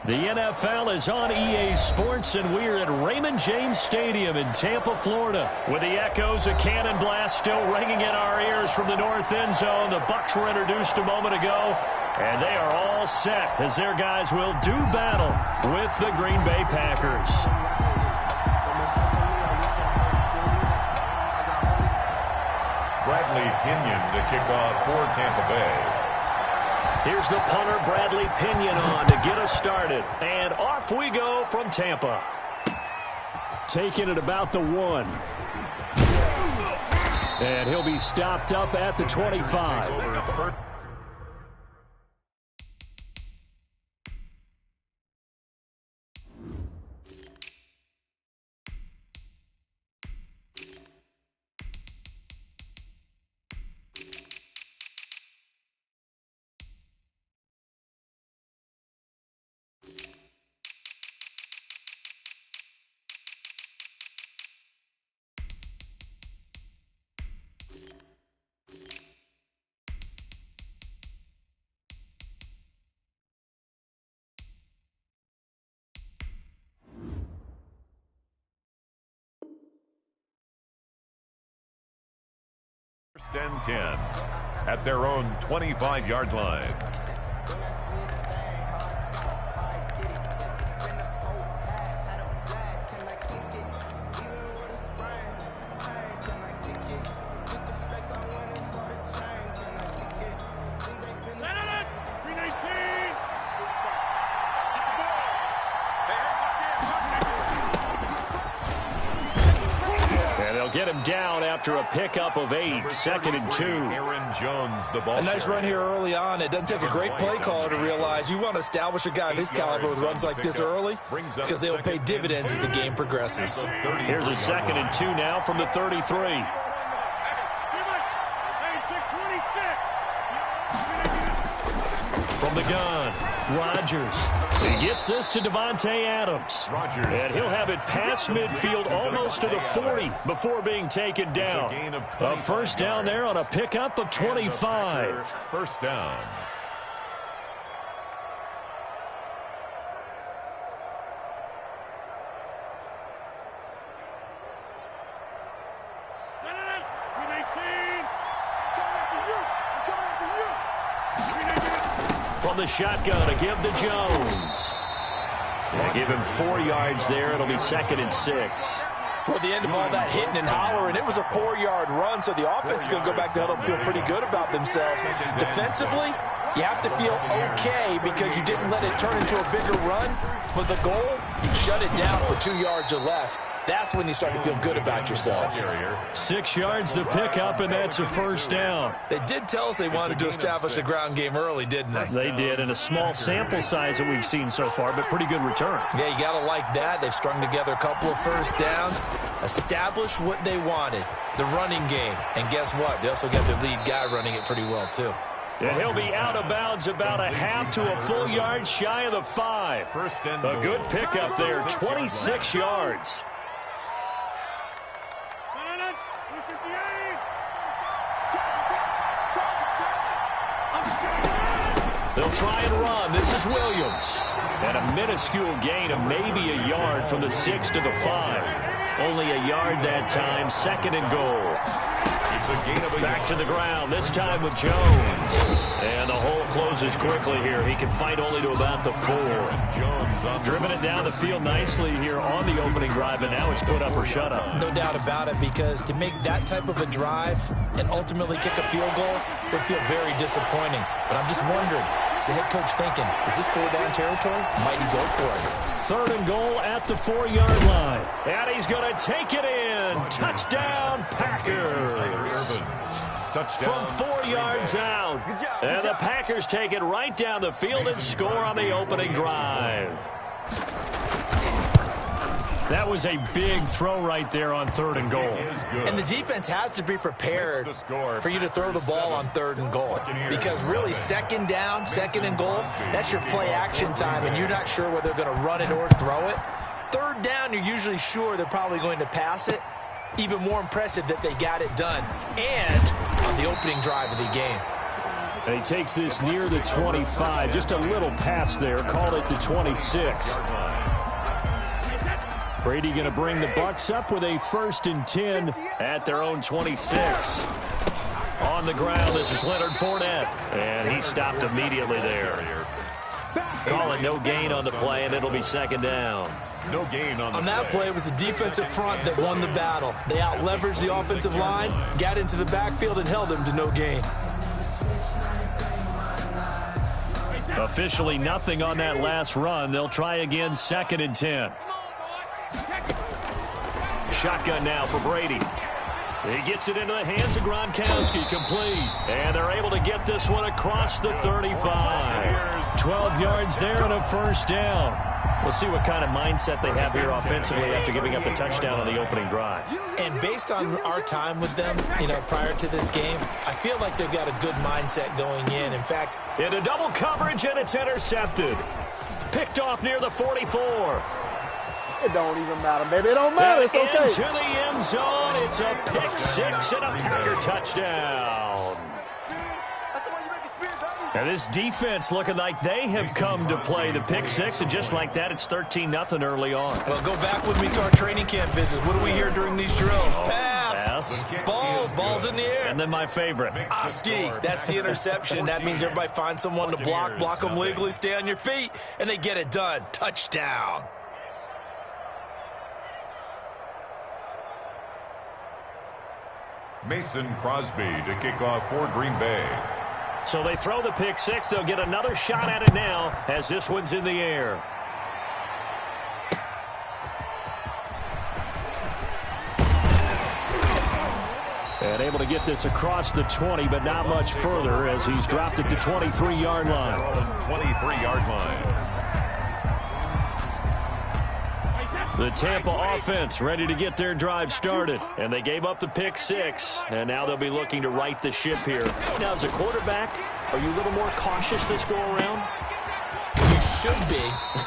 The NFL is on EA Sports, and we're at Raymond James Stadium in Tampa, Florida. With the echoes of cannon blast still ringing in our ears from the north end zone, the Bucs were introduced a moment ago, and they are all set as their guys will do battle with the Green Bay Packers. Bradley Pinion to kick off for Tampa Bay. Here's the punter, Bradley Pinion, on to get us started. And off we go from Tampa. Taking it about the 1. And he'll be stopped up at the 25. First and 10 at their own 25-yard line. Get him down after a pickup of 8, 2nd and 2. Aaron Jones, the ball. A nice run here early on. It doesn't take a great play caller to realize you want to establish a guy of his caliber with runs like this early because they will pay dividends as the game progresses. Here's a 2nd and 2 now from the 33. From the gun, Rodgers. He gets this to Devontae Adams. And he'll have it past midfield almost to the 40 before being taken down. A first down there on a pickup of 25. First down. From the shotgun to give to Jones. They give him 4 yards there. It'll be 2nd and 6. Well, the end of all that hitting and hollering, it was a 4-yard run, so the offense is going to go back to huddle and feel pretty good about themselves. Defensively, you have to feel okay because you didn't let it turn into a bigger run. But the goal, shut it down for 2 yards or less. That's when you start to feel good about yourselves. 6 yards the pickup, and that's a first down. They did tell us they wanted to establish a ground game early, didn't they? They did, and a small sample size that we've seen so far, but pretty good return. Yeah, you got to like that. They've strung together a couple of first downs, established what they wanted, the running game. And guess what? They also got their lead guy running it pretty well, too. And he'll be out of bounds about a half to a full yard shy of the 5. A good pickup there, 26 yards. They'll try and run. This is Williams. And a minuscule gain of maybe a yard from the 6 to the 5. Only a yard that time, 2nd and goal. Back to the ground, this time with Jones. And the hole closes quickly here. He can fight only to about the 4. Driven it down the field nicely here on the opening drive, and now it's put up or shut up. No doubt about it, because to make that type of a drive and ultimately kick a field goal would feel very disappointing. But I'm just wondering, is the head coach thinking, is this 4-down territory? Might he go for it? 3rd and goal at the 4-yard line. And he's going to take it in. Touchdown, Packers. From 4 yards out. And the Packers take it right down the field and score on the opening drive. That was a big throw right there on 3rd and goal. And the defense has to be prepared for you to throw the ball on 3rd and goal. Because really, 2nd down, 2nd and goal, that's your play action time, and you're not sure whether they're going to run it or throw it. 3rd down, you're usually sure they're probably going to pass it. Even more impressive that they got it done. And on the opening drive of the game. And he takes this near the 25. Just a little pass there. Called it the 26. Brady going to bring the Bucs up with a 1st and 10 at their own 26. On the ground, this is Leonard Fournette. And he stopped immediately there. Calling no gain on the play, and it'll be 2nd down. No gain on that play. It was the defensive front that won the battle. They out-leveraged the offensive line, got into the backfield, and held them to no gain. Officially nothing on that last run. They'll try again, 2nd and 10. Shotgun now for Brady. He gets it into the hands of Gronkowski, complete. And they're able to get this one across the 35. 12 yards there and a 1st down. We'll see what kind of mindset they have here offensively after giving up the touchdown on the opening drive. And based on our time with them, prior to this game, I feel like they've got a good mindset going in. In fact, into double coverage, and it's intercepted. Picked off near the 44. It don't even matter, baby. It don't matter. It's okay. Into the end zone. It's a pick 6 and a Packer touchdown. And this defense looking like they have come to play the pick 6, and just like that, it's 13-0 early on. Well, go back with me to our training camp visit. What do we hear during these drills? Pass. Ball's in the air. And then my favorite. Oski. That's the interception. That means everybody finds someone to block them legally, stay on your feet, and they get it done. Touchdown. Mason Crosby to kick off for Green Bay. So they throw the pick 6. They'll get another shot at it now as this one's in the air. And able to get this across the 20, but not much further as he's dropped it to 23-yard line. 23-yard line. The Tampa offense ready to get their drive started. And they gave up the pick 6. And now they'll be looking to right the ship here. Now, as a quarterback, are you a little more cautious this go-around? You should be,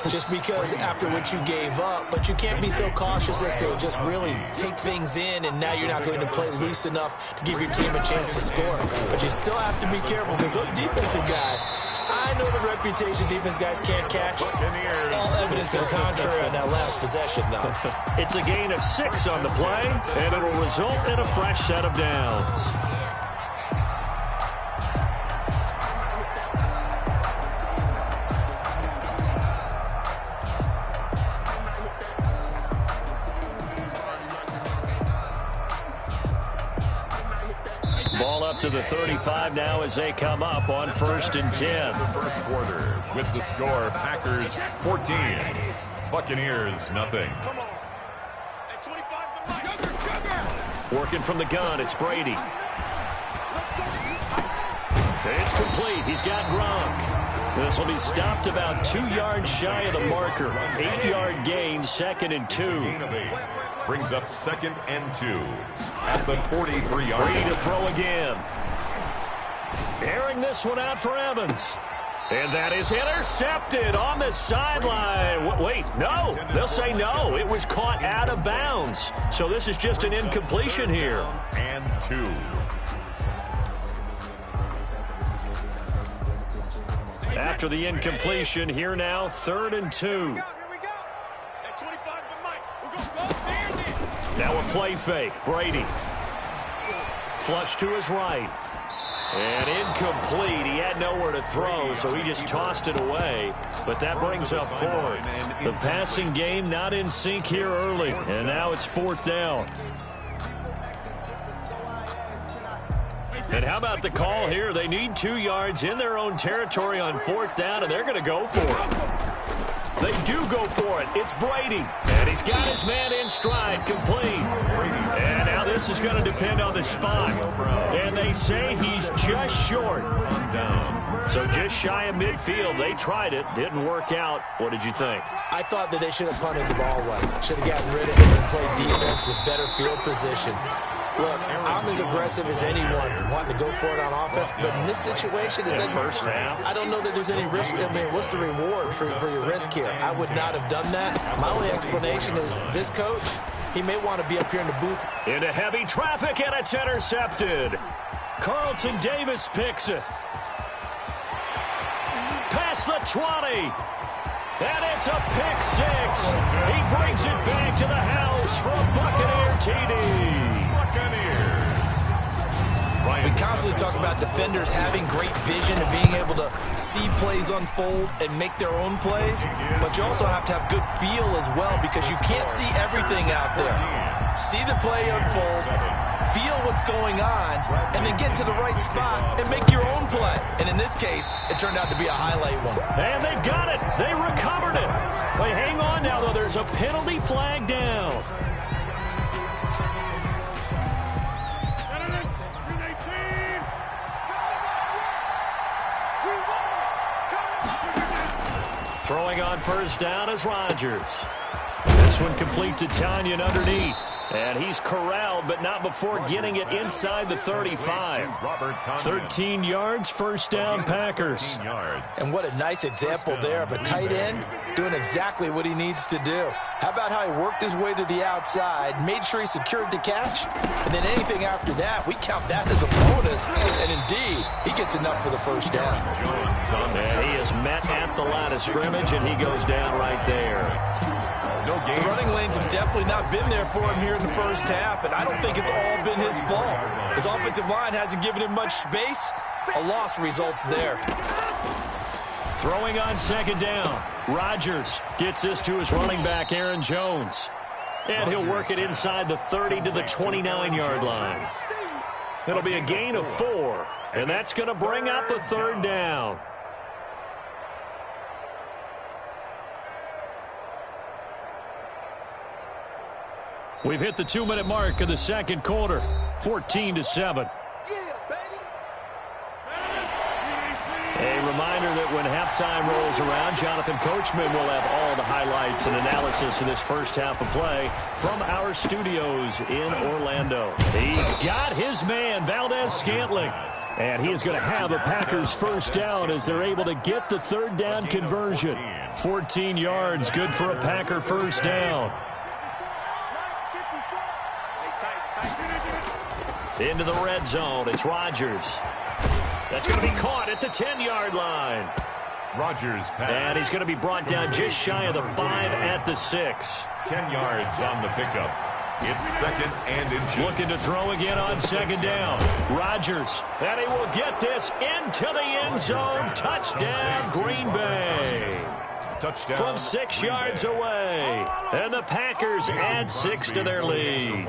just because after what you gave up. But you can't be so cautious as to just really take things in, and now you're not going to play loose enough to give your team a chance to score. But you still have to be careful because those defensive guys, I know the reputation defense guys can't catch. All evidence to the contrary on that last possession, though. It's a gain of 6 on the play, and it'll result in a fresh set of downs. Ball up to the 35 now as they come up on 1st and 10. The first quarter with the score, Packers 14, Buccaneers nothing. Working from the gun, it's Brady. It's complete. He's got Gronk. This will be stopped about 2 yards shy of the marker. 8-yard gain, 2nd and 2. Brings up 2nd and 2 at the 43-yard line. Brady to throw again. Airing this one out for Evans. And that is intercepted on the sideline. Wait, no. They'll say no. It was caught out of bounds. So this is just an incompletion here. And 2. After the incompletion, here now, 3rd and 2. Now a play fake. Brady. Flush to his right. And incomplete. He had nowhere to throw, so he just tossed it away. But that brings up 4th. The passing game not in sync here early. And now it's 4th down. And how about the call here? They need 2 yards in their own territory on 4th down, and they're going to go for it. They do go for it. It's Brady. And he's got his man in stride, complete. And now this is going to depend on the spot. And they say he's just short. So just shy of midfield. They tried it. Didn't work out. What did you think? I thought that they should have punted the ball away. Should have gotten rid of it and played defense with better field position. Look, I'm as aggressive as anyone wanting to go for it on offense, but in this situation, it doesn't. First half. I don't know that there's any risk. I mean, what's the reward for your risk here? I would not have done that. My only explanation is this coach, he may want to be up here in the booth. Into heavy traffic, and it's intercepted. Carlton Davis picks it. past the 20. And it's a pick six. He brings it back to the house for a Buccaneer TD. Buccaneers. We constantly talk about defenders having great vision and being able to see plays unfold and make their own plays, but you also have to have good feel as well because you can't see everything out there. See the play unfold, feel what's going on, and then get to the right spot and make your own play. And in this case, it turned out to be a highlight one. And they've got it. They recovered it. Wait, hang on now, though. There's a penalty flag down. Throwing on first down is Rodgers. This one complete to Tanyan underneath. And he's corralled, but not before getting it inside the 35. 13 yards, first down, Packers. And what a nice example there of a tight end doing exactly what he needs to do. How about how he worked his way to the outside, made sure he secured the catch, and then anything after that, we count that as a bonus. And indeed, he gets enough for the first down. And he is met at the line of scrimmage, and he goes down right there. The running lanes have definitely not been there for him here in the first half, and I don't think it's all been his fault. His offensive line hasn't given him much space. A loss results there. Throwing on second down. Rodgers gets this to his running back, Aaron Jones. And he'll work it inside the 30 to the 29-yard line. It'll be a gain of 4, and that's going to bring up the third down. We've hit the 2-minute mark of the second quarter, 14-7. A reminder that when halftime rolls around, Jonathan Coachman will have all the highlights and analysis of this first half of play from our studios in Orlando. He's got his man, Valdez-Scantling, and he is going to have a Packers first down as they're able to get the third down conversion. 14 yards, good for a Packer first down. Into the red zone, it's Rodgers. That's going to be caught at the 10-yard line. Rodgers pass. And he's going to be brought down just shy of the 5 at the 6. 10 yards on the pickup. It's second and inches. Looking to throw again on second down. Rodgers, and he will get this into the end zone. Touchdown, Green Bay. Touchdown. From 6 yards away. And the Packers add 6 to their lead.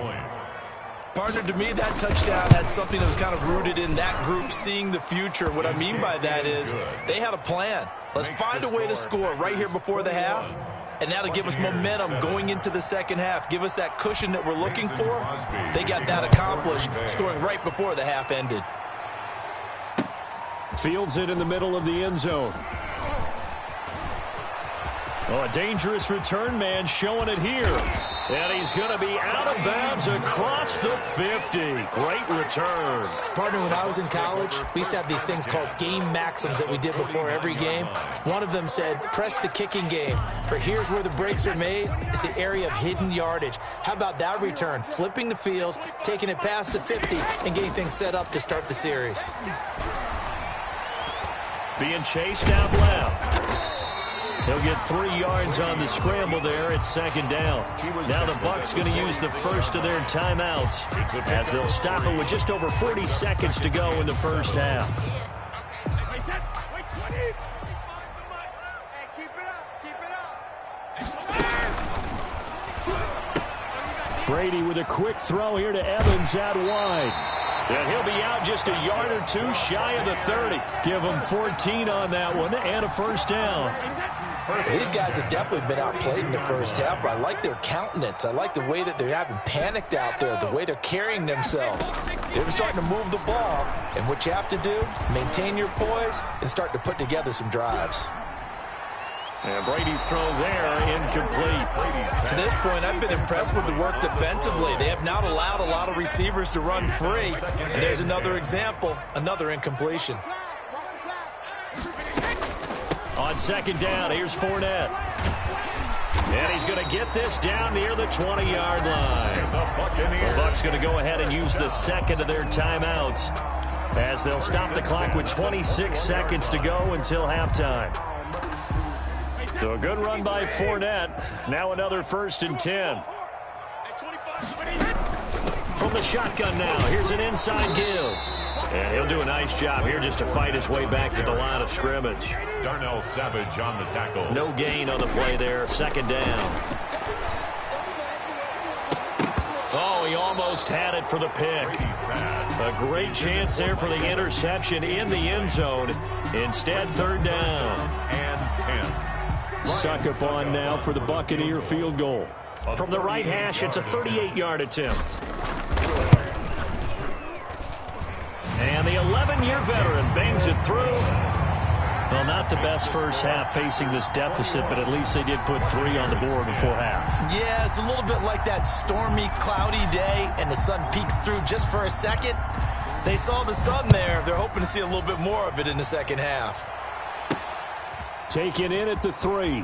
Partner, to me, that touchdown had something that was kind of rooted in that group seeing the future. What I mean by that is they had a plan. Let's find a way to score right here before the half, and that'll give us momentum going into the second half. Give us that cushion that we're looking for. They got that accomplished, scoring right before the half ended. Fields it in the middle of the end zone. Oh, a dangerous return man showing it here. And he's going to be out of bounds across the 50. Great return. Partner, when I was in college, we used to have these things called game maxims that we did before every game. One of them said, press the kicking game. For here's where the breaks are made. It's the area of hidden yardage. How about that return? Flipping the field, taking it past the 50, and getting things set up to start the series. Being chased out left. He'll get 3 yards on the scramble there. It's second down. Now the Bucs going to use the first of their timeouts as they'll stop it with just over 40 seconds to go in the first half. Brady with a quick throw here to Evans out wide. And he'll be out just a yard or two shy of the 30. Give him 14 on that one and a first down. These guys have definitely been outplayed in the first half, but I like their countenance. I like the way that they're having panicked out there, the way they're carrying themselves. They're starting to move the ball, and what you have to do, maintain your poise and start to put together some drives. And Brady's throw there, incomplete. To this point, I've been impressed with the work defensively. They have not allowed a lot of receivers to run free. And there's another example, another incompletion. On second down, here's Fournette. And he's going to get this down near the 20-yard line. The Bucs going to go ahead and use the second of their timeouts as they'll stop the clock with 26 seconds to go until halftime. So a good run by Fournette. Now another 1st and 10. From the shotgun now. Here's an inside give. And he'll do a nice job here just to fight his way back to the line of scrimmage. Darnell Savage on the tackle. No gain on the play there. 2nd down. Oh, he almost had it for the pick. A great chance there for the interception in the end zone. Instead, 3rd down. And 10. Suck up on now for the Buccaneer field goal. From the right hash, it's a 38-yard attempt. And the 11-year veteran bangs it through. Well, not the best first half facing this deficit, but at least they did put 3 on the board before half. Yeah, it's a little bit like that stormy, cloudy day, and the sun peeks through just for a second. They saw the sun there. They're hoping to see a little bit more of it in the second half. Taken in at the 3.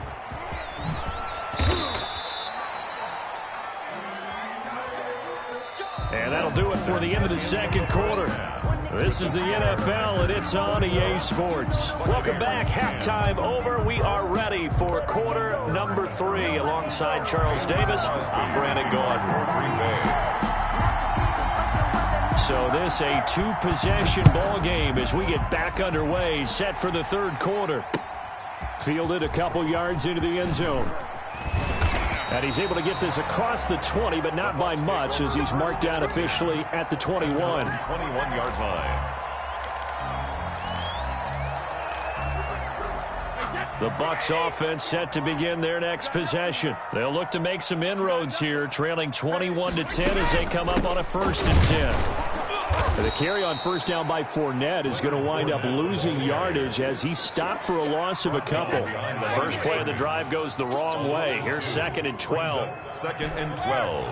And that'll do it for the end of the 2nd quarter. This is the NFL, and it's on EA Sports. Welcome back. Halftime over. We are ready for quarter number 3. Alongside Charles Davis, I'm Brandon Gordon. So this a 2-possession ball game as we get back underway, set for the 3rd quarter. Fielded a couple yards into the end zone. And he's able to get this across the 20, but not by much, as he's marked down officially at the 21. 21-yard line. The Bucs offense set to begin their next possession. They'll look to make some inroads here, trailing 21-10 as they come up on a 1st and 10. The carry on 1st down by Fournette is going to wind up losing yardage as he stopped for a loss of a couple. First play of the drive goes the wrong way. Here's 2nd and 12. 2nd and 12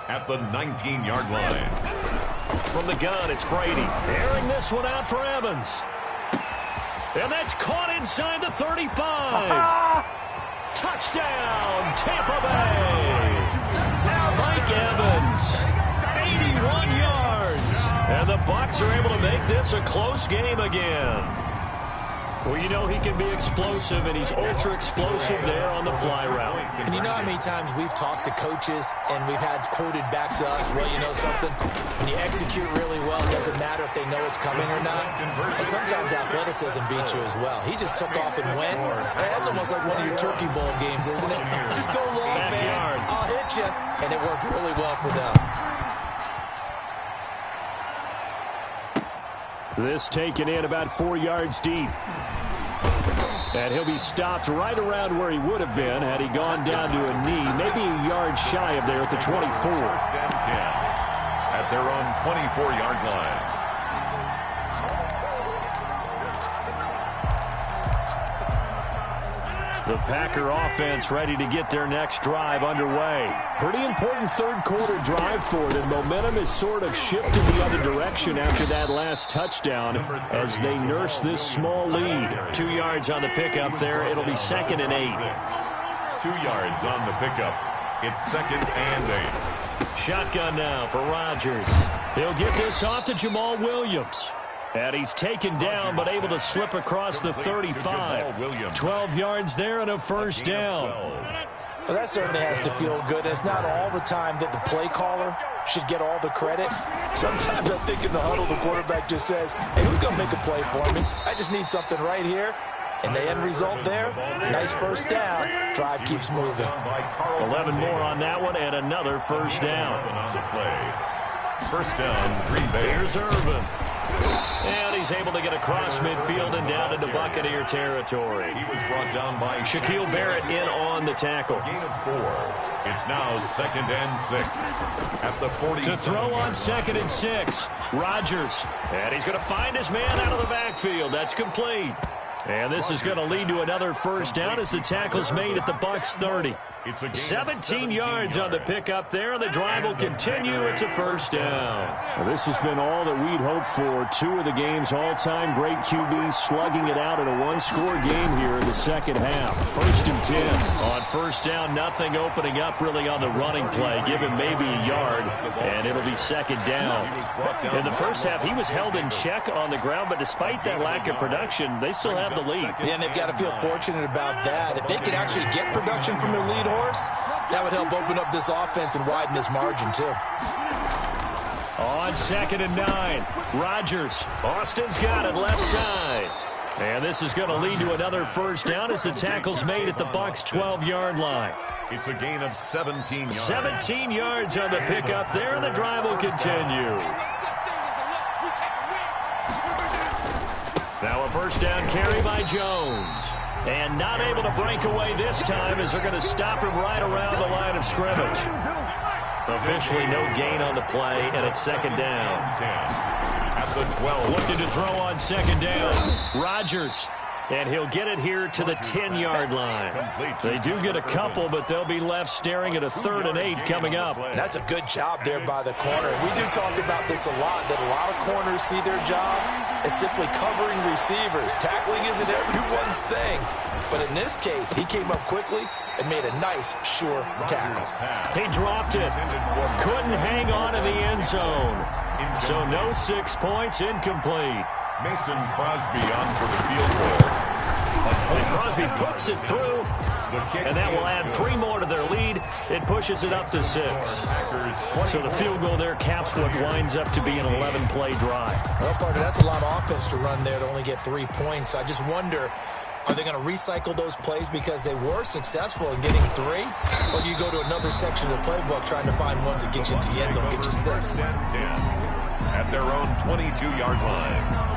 at the 19-yard line. From the gun, it's Brady. Airing this one out for Evans. And that's caught inside the 35. Touchdown, Tampa Bay. Mike Evans, 81 yards. And the Bucs are able to make this a close game again. Well, you know he can be explosive, and he's ultra-explosive there on the fly route. And you know how many times we've talked to coaches and we've had quoted back to us, well, you know something? When you execute really well, it doesn't matter if they know it's coming or not. But sometimes athleticism beats you as well. He just took off and went. Hey, that's almost like one of your Turkey Bowl games, isn't it? Just go long, man. I'll hit you. And it worked really well for them. This taken in about 4 yards deep. And he'll be stopped right around where he would have been had he gone down to a knee, maybe a yard shy of there at the 24. 1st and 10 at their own 24-yard line. The Packer offense ready to get their next drive underway. Pretty important 3rd quarter drive for them. Momentum has sort of shifted the other direction after that last touchdown as they nurse this small lead. 2 yards on the pickup there. It'll be 2nd and 8. 2 yards on the pickup. It's 2nd and 8. Shotgun now for Rodgers. He'll get this off to Jamal Williams. And he's taken down, but able to slip across the 35. 12 yards there and a 1st down. Well, that certainly has to feel good. It's not all the time that the play caller should get all the credit. Sometimes I think in the huddle, the quarterback just says, hey, who's going to make a play for me? I just need something right here. And the end result there, nice 1st down. Drive keeps moving. 11 more on that one and another 1st down. 1st down, Green Bay. Here's Irvin. And he's able to get across midfield and down into Buccaneer territory. He was brought down by Shaquille Barrett in on the tackle. Gain of 4. It's now 2nd and 6 at the 40. To throw on 2nd and 6, Rodgers. And he's going to find his man out of the backfield. That's complete. And this is going to lead to another 1st down as the tackle's made at the Bucs 30. It's a gain 17 yards on the pickup there, and the drive will continue. It's a first down. Well, this has been all that we'd hoped for. Two of the game's all-time great QBs slugging it out in a one-score game here in the second half. 1st and 10. On first down, nothing opening up really on the running play. Give him maybe a yard, and it'll be second down. In the first half, he was held in check on the ground, but despite that lack of production, they still have the lead. Yeah, and they've got to feel fortunate about that. If they could actually get production from their lead horse, that would help open up this offense and widen this margin, too. On 2nd and 9, Rodgers. Austin's got it left side. And this is going to lead to another first down as the tackle's made at the Bucs' 12-yard line. It's a gain of 17 yards. 17 yards on the pickup there, and the drive will continue. Now a first down carry by Jones. And not able to break away this time as they're going to stop him right around the line of scrimmage. Officially no gain on the play, and it's second down. At the 12. Looking to throw on second down. Rodgers. And he'll get it here to the 10-yard line. They do get a couple, but they'll be left staring at a 3rd and 8 coming up. That's a good job there by the corner. We do talk about this a lot, that a lot of corners see their job as simply covering receivers. Tackling isn't everyone's thing. But in this case, he came up quickly and made a nice, sure tackle. He dropped it. Couldn't hang on in the end zone. So no 6 points, incomplete. Mason Crosby on for the field goal. And Crosby puts it through, and that will add 3 more to their lead. It pushes it up to 6. So the field goal there caps what winds up to be an 11-play drive. Well, partner, that's a lot of offense to run there to only get 3 points. So I just wonder, are they going to recycle those plays because they were successful in getting 3? Or do you go to another section of the playbook trying to find ones that get you into the end zone and get you 6? At their own 22-yard line.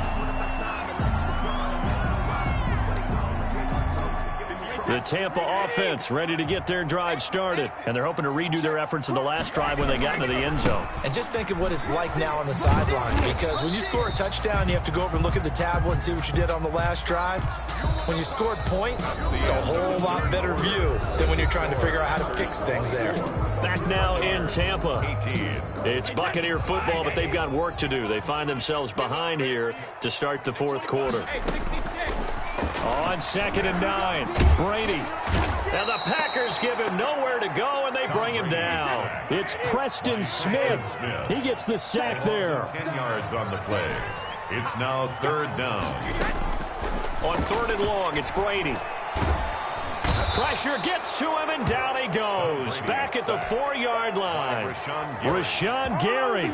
The Tampa offense ready to get their drive started, and they're hoping to redo their efforts in the last drive when they got into the end zone. And just think of what it's like now on the sideline, because when you score a touchdown, you have to go over and look at the tablet and see what you did on the last drive. When you scored points, it's a whole lot better view than when you're trying to figure out how to fix things there. Back now in Tampa. It's Buccaneer football, but they've got work to do. They find themselves behind here to start the 4th quarter. On 2nd and 9, Brady. And the Packers give him nowhere to go, and they bring him down. It's Preston Smith. He gets the sack there. 10 yards on the play. It's now 3rd down. On 3rd and long, it's Brady. Pressure gets to him, and down he goes. Back at the 4-yard line. Rashawn Gary.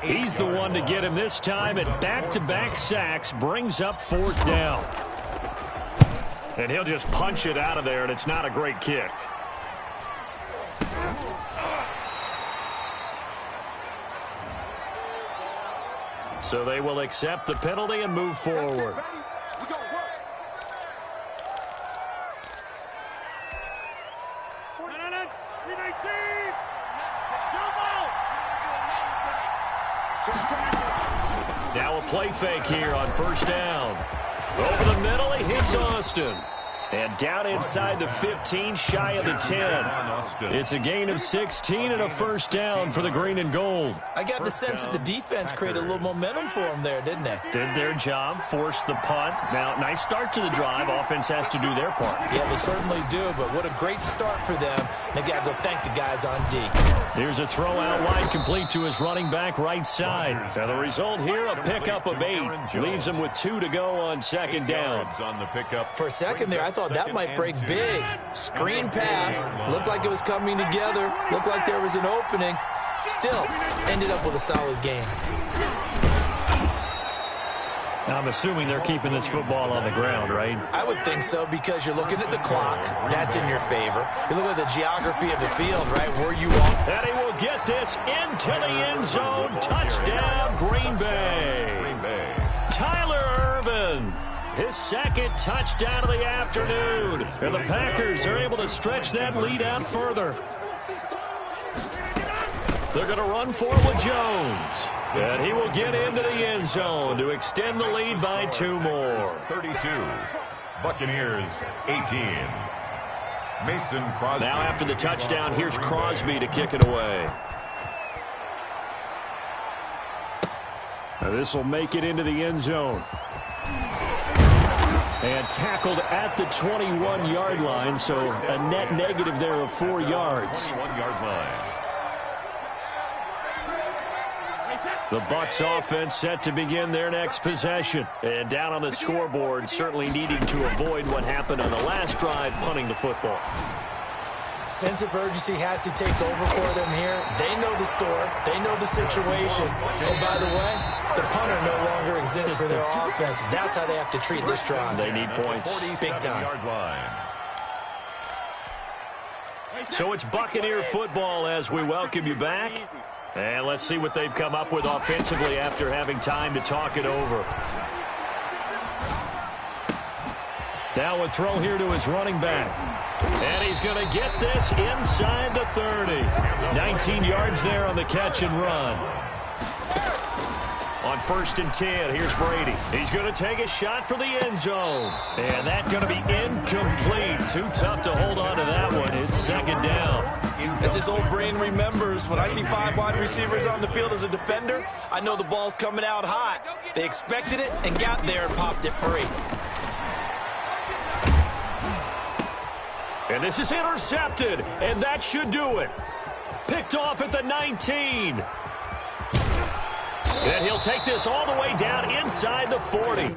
He's the one to get him this time, and back-to-back sacks brings up 4th down. And he'll just punch it out of there, and it's not a great kick. So they will accept the penalty and move forward. Now a play fake here on first down. Over the middle, he hits Austin. And down inside the 15, shy of the 10. It's a gain of 16 and a first down for the green and gold. I got the sense that the defense created a little momentum for them there, didn't they? Did their job, forced the punt. Now, nice start to the drive. Offense has to do their part. Yeah, they certainly do, but what a great start for them. They got to go thank the guys on D. Here's a throw out wide, complete to his running back right side. Now the result here, a pickup of 8. Leaves him with 2 to go on 2nd down. For a second there, I thought that might break big. Screen pass. Looked like it was coming together. Looked like there was an opening. Still, ended up with a solid game. I'm assuming they're keeping this football on the ground, right? I would think so, because you're looking at the clock. That's in your favor. You look at the geography of the field, right, where you are. And he will get this into the end zone. Touchdown, Green Bay. Tyler Ervin. His 2nd touchdown of the afternoon. And the Packers are able to stretch that lead out further. They're going to run for it with Jones. And he will get into the end zone to extend the lead by 2 more. 32. Buccaneers 18. Mason Crosby. Now after the touchdown, here's Crosby to kick it away. This will make it into the end zone. And tackled at the 21-yard line, so a net negative there of 4 yards. 21-yard line. The Bucs offense set to begin their next possession. And down on the scoreboard, certainly needing to avoid what happened on the last drive, punting the football. Sense of urgency has to take over for them here. They know the score. They know the situation. And by the way, the punter no longer exists for their offense. That's how they have to treat this drive. They need points. Big time. Line. So it's Buccaneer football as we welcome you back. And let's see what they've come up with offensively after having time to talk it over. Now a throw here to his running back. And he's going to get this inside the 30. 19 yards there on the catch and run. On 1st and 10, here's Brady. He's going to take a shot for the end zone. And that's going to be incomplete. Too tough to hold on to that one. It's 2nd down. As his old brain remembers, when I see 5 wide receivers on the field as a defender, I know the ball's coming out hot. They expected it and got there and popped it free. And this is intercepted, and that should do it. Picked off at the 19. And he'll take this all the way down inside the 40.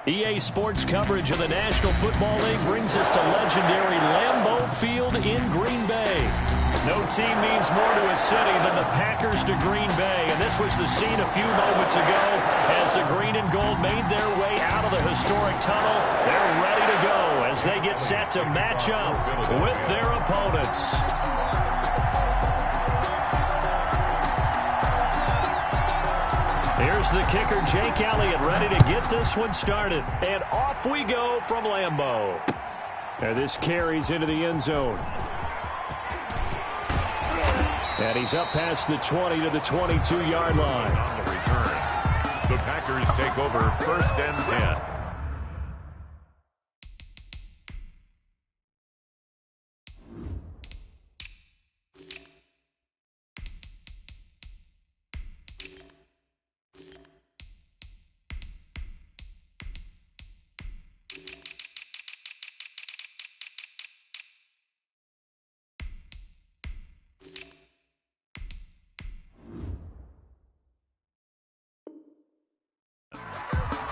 EA Sports coverage of the National Football League brings us to legendary Lambeau Field in Green Bay. No team means more to a city than the Packers to Green Bay, and this was the scene a few moments ago as the green and gold made their way out of the historic tunnel. They're ready to go as they get set to match up with their opponents. Here's the kicker, Jake Elliott, ready to get this one started. And off we go from Lambeau. And this carries into the end zone. And he's up past the 20 to the 22-yard line. On the return, the Packers take over 1st and 10.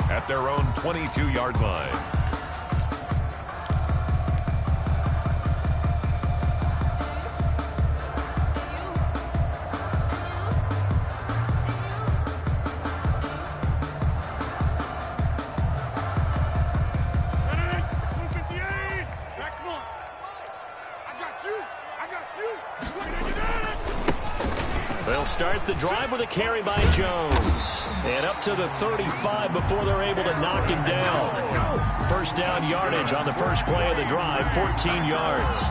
At their own 22-yard line. They'll start the drive with a carry by Jones. And up to the 35 before they're able to knock him down. First down yardage on the first play of the drive, 14 yards.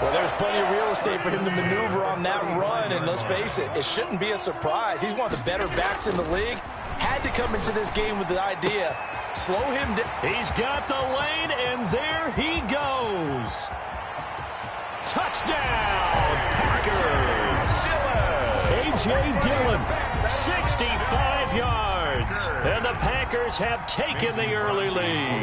Well, there's plenty of real estate for him to maneuver on that run, and let's face it, it shouldn't be a surprise. He's one of the better backs in the league. Had to come into this game with the idea, slow him down. He's got the lane, and there he goes. Touchdown, Packers. A.J. Dillon, 65 yards. And the Packers have taken the early lead.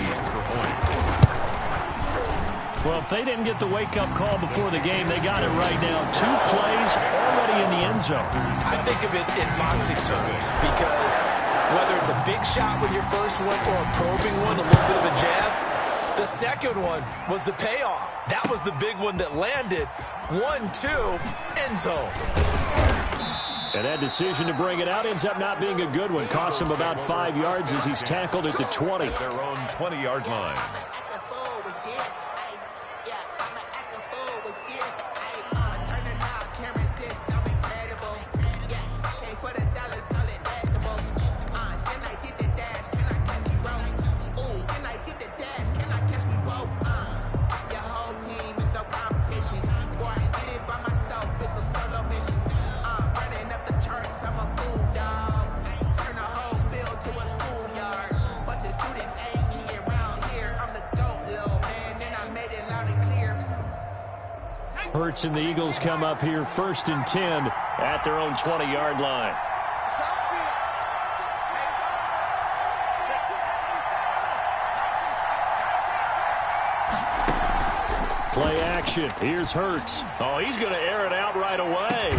Well, if they didn't get the wake-up call before the game, they got it right now. 2 plays already in the end zone. I think of it in Monty terms because whether it's a big shot with your first one or a probing one, a little bit of a jab, the second one was the payoff. That was the big one that landed. 1-2, end zone. And that decision to bring it out ends up not being a good one. Cost him about 5 yards as he's tackled at the 20. Their own 20-yard line. Hurts and the Eagles come up here 1st and 10 at their own 20-yard line. Play action. Here's Hurts. Oh, he's going to air it out right away.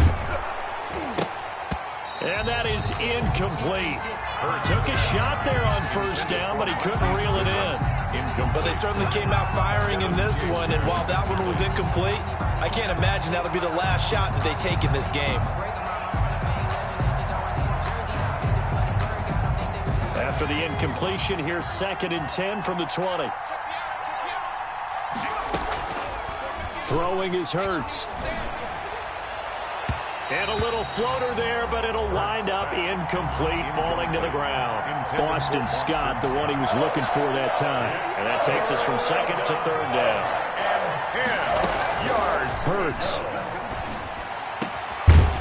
And that is incomplete. Took a shot there on first down, but he couldn't reel it in. But they certainly came out firing in this one, and while that one was incomplete, I can't imagine that'll be the last shot that they take in this game. After the incompletion, here's 2nd and 10 from the 20. Throwing is Hurts. And a little floater there, but it'll wind up incomplete, falling to the ground. Boston Scott, the one he was looking for that time. And that takes us from 2nd to 3rd down. And 10 yards. Hurts.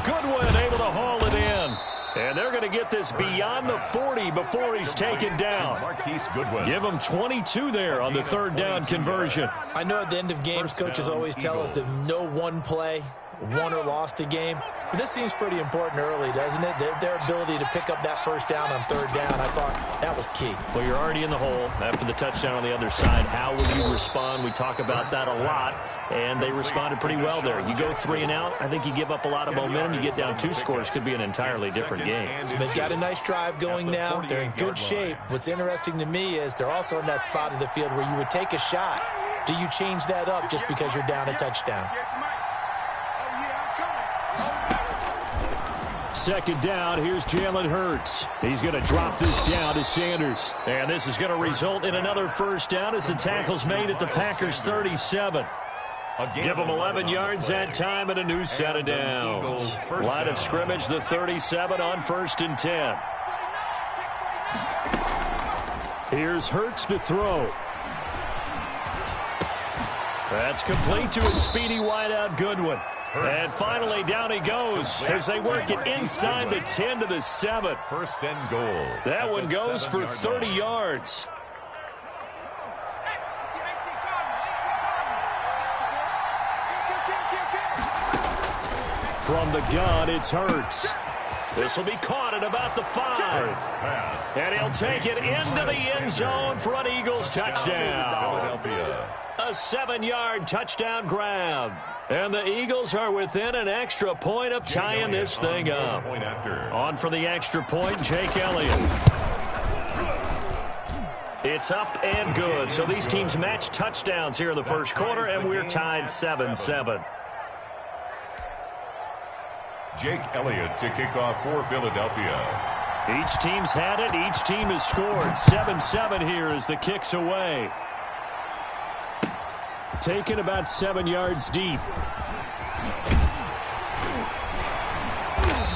Goodwin able to haul it in. And they're going to get this beyond the 40 before he's taken down. Marquise Goodwin. Give him 22 there on the 3rd down conversion. I know at the end of games, coaches always tell us that no one play won or lost a game. This seems pretty important early, doesn't it? Their ability to pick up that first down on third down, I thought that was key. Well, you're already in the hole after the touchdown on the other side. How will you respond? We talk about that a lot, and they responded pretty well there. You go 3 and out, I think you give up a lot of momentum. You get down 2 scores, could be an entirely different game. So they've got a nice drive going now. They're in good shape. What's interesting to me is they're also in that spot of the field where you would take a shot. Do you change that up just because you're down a touchdown? Second down, here's Jalen Hurts. He's going to drop this down to Sanders. And this is going to result in another first down as the tackle's made at the Packers' 37. Give them 11 yards that time and a new set of downs. Line of scrimmage, the 37 on 1st and 10. Here's Hurts to throw. That's complete to a speedy wideout Goodwin. And finally, down he goes as they work it inside the 10 to the 7. 1st and goal. That one goes for 30 yards. From the gun, it's Hurts. This will be caught at about the 5. And he'll take it into the end zone for an Eagles touchdown. A 7-yard touchdown grab. And the Eagles are within an extra point of tying this thing up. On for the extra point, Jake Elliott. It's up and good. So these teams match touchdowns here in the first quarter, and we're tied 7-7. Jake Elliott to kick off for Philadelphia. Each team's had it. Each team has scored. 7-7 here as the kick's away. Taken about 7 yards deep.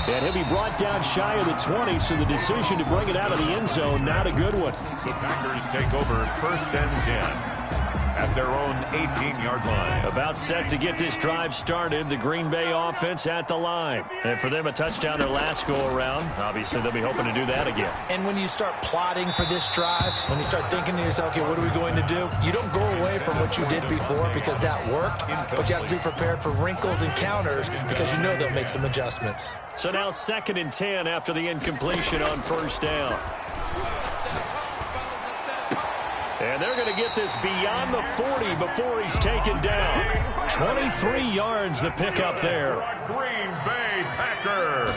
And he'll be brought down shy of the 20, so the decision to bring it out of the end zone, not a good one. The Packers take over 1st and 10. At their own 18-yard line. About set to get this drive started. The Green Bay offense at the line. And for them, a touchdown their last go-around. Obviously, they'll be hoping to do that again. And when you start plotting for this drive, when you start thinking to yourself, okay, what are we going to do? You don't go away from what you did before because that worked, but you have to be prepared for wrinkles and counters because you know they'll make some adjustments. So now 2nd and 10 after the incompletion on 1st down. And they're going to get this beyond the 40 before he's taken down. 23 yards the pickup there. Green Bay Packer.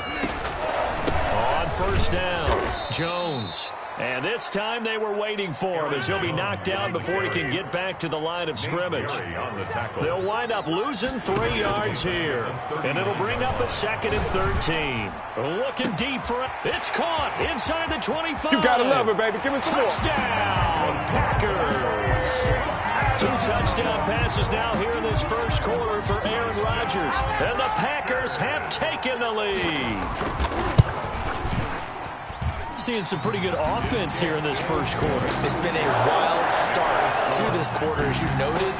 On 1st down, Jones. And this time they were waiting for him as he'll be knocked down before he can get back to the line of scrimmage. They'll wind up losing 3 yards here. And it'll bring up a 2nd and 13. Looking deep for it. It's caught inside the 25. You gotta love it, baby. Give it some more. Touchdown, Packers. 2 touchdown passes now here in this first quarter for Aaron Rodgers. And the Packers have taken the lead. Seeing some pretty good offense here in this first quarter. It's been a wild start to this quarter, as you noted.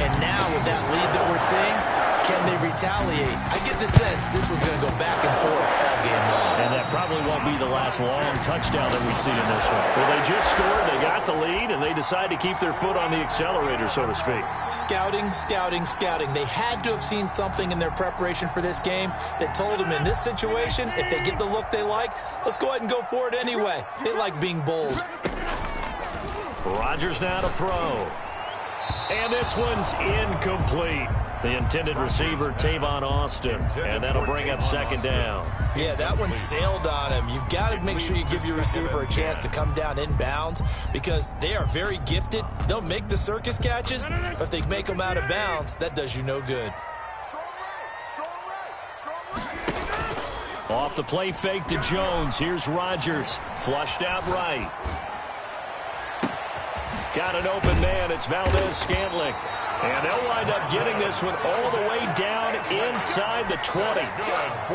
And now with that lead that we're seeing, can they retaliate? I get the sense this one's going to go back and forth all game long. And that probably won't be the last long touchdown that we see in this one. Well, they just scored, they got the lead, and they decide to keep their foot on the accelerator, so to speak. Scouting, scouting, scouting. They had to have seen something in their preparation for this game that told them in this situation, if they get the look they like, let's go ahead and go for it anyway. They like being bold. Rodgers now to throw. And this one's incomplete. The intended receiver, Tavon Austin. And that'll bring up 2nd down. Yeah, that one sailed on him. You've got to make sure you give your receiver a chance to come down inbounds because they are very gifted. They'll make the circus catches, but if they make them out of bounds, that does you no good. Off the play fake to Jones. Here's Rodgers. Flushed out right. Got an open man. It's Valdez-Scantling. And they'll wind up getting this one all the way down inside the 20.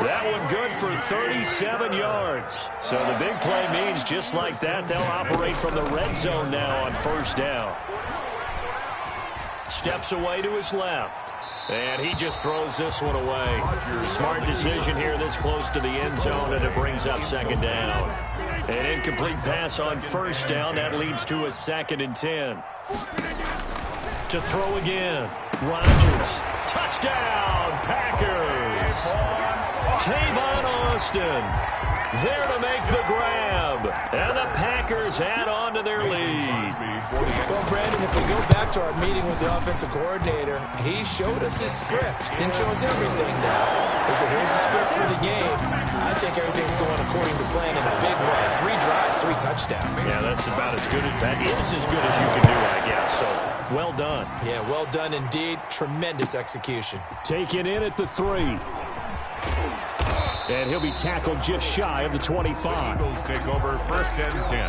That one good for 37 yards. So the big play means just like that, they'll operate from the red zone now on 1st down. Steps away to his left. And he just throws this one away. Smart decision here this close to the end zone, and it brings up 2nd down. An incomplete pass on 1st down. That leads to a 2nd and 10. To throw again. Rodgers. Touchdown, Packers. Tavon Austin there to make the grab. And the Packers add on to their lead. Well, Brandon, if we go back to our meeting with the offensive coordinator, he showed us his script. Didn't show us everything now. He said, here's the script for the game. I think everything's going according to plan in a big way. 3 drives, 3 touchdowns. Yeah, that's about as good as that is as good as you can do, I guess. So, well done. Yeah, well done indeed. Tremendous execution. Taken in at the 3. And he'll be tackled just shy of the 25. The Eagles take over 1st and 10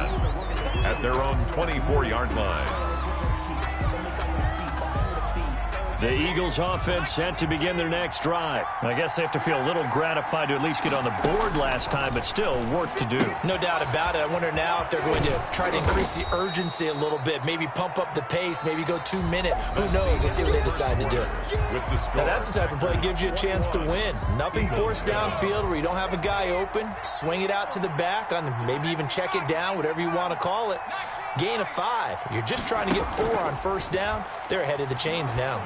at their own 24-yard line. The Eagles offense set to begin their next drive. I guess they have to feel a little gratified to at least get on the board last time, but still work to do. No doubt about it. I wonder now if they're going to try to increase the urgency a little bit, maybe pump up the pace, maybe go 2 minute. Who knows? Let's see what they decide to do. Now, that's the type of play that gives you a chance to win. Nothing forced downfield where you don't have a guy open. Swing it out to the back, on maybe even check it down, whatever you want to call it. Gain of 5. You're just trying to get 4 on 1st down. They're ahead of the chains now.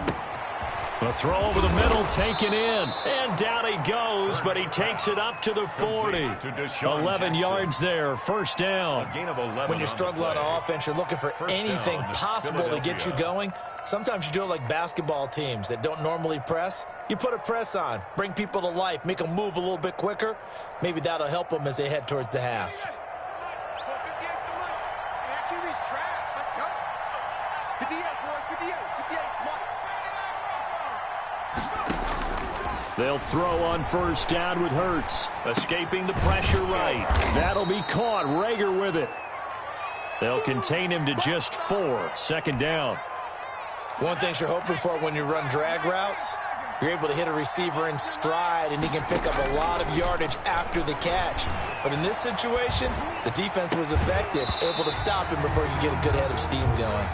The throw over the middle taken in. And down he goes, but he takes it up to the 40. 11 yards there, 1st down. When you struggle on offense, you're looking for anything possible to get you going. Sometimes you do it like basketball teams that don't normally press. You put a press on, bring people to life, make them move a little bit quicker. Maybe that'll help them as they head towards the half. They'll throw on 1st down with Hurts. Escaping the pressure right. That'll be caught. Rager with it. They'll contain him to just 4. 2nd down. One thing you're hoping for when you run drag routes, you're able to hit a receiver in stride, and he can pick up a lot of yardage after the catch. But in this situation, the defense was effective, able to stop him before you get a good head of steam going.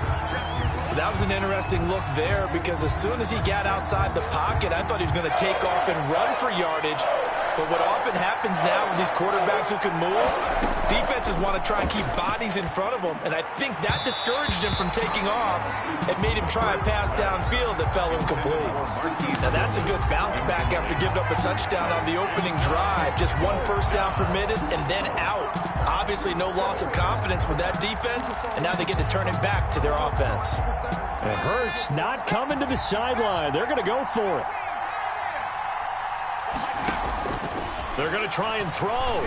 That was an interesting look there because as soon as he got outside the pocket, I thought he was going to take off and run for yardage. But what often happens now with these quarterbacks who can move, defenses want to try and keep bodies in front of them, and I think that discouraged him from taking off and made him try a pass downfield that fell incomplete. Now that's a good bounce back after giving up a touchdown on the opening drive. Just 1 1st down permitted and then out. Obviously no loss of confidence with that defense, and now they get to turn it back to their offense. And Hurts not coming to the sideline. They're going to go for it. They're going to try and throw.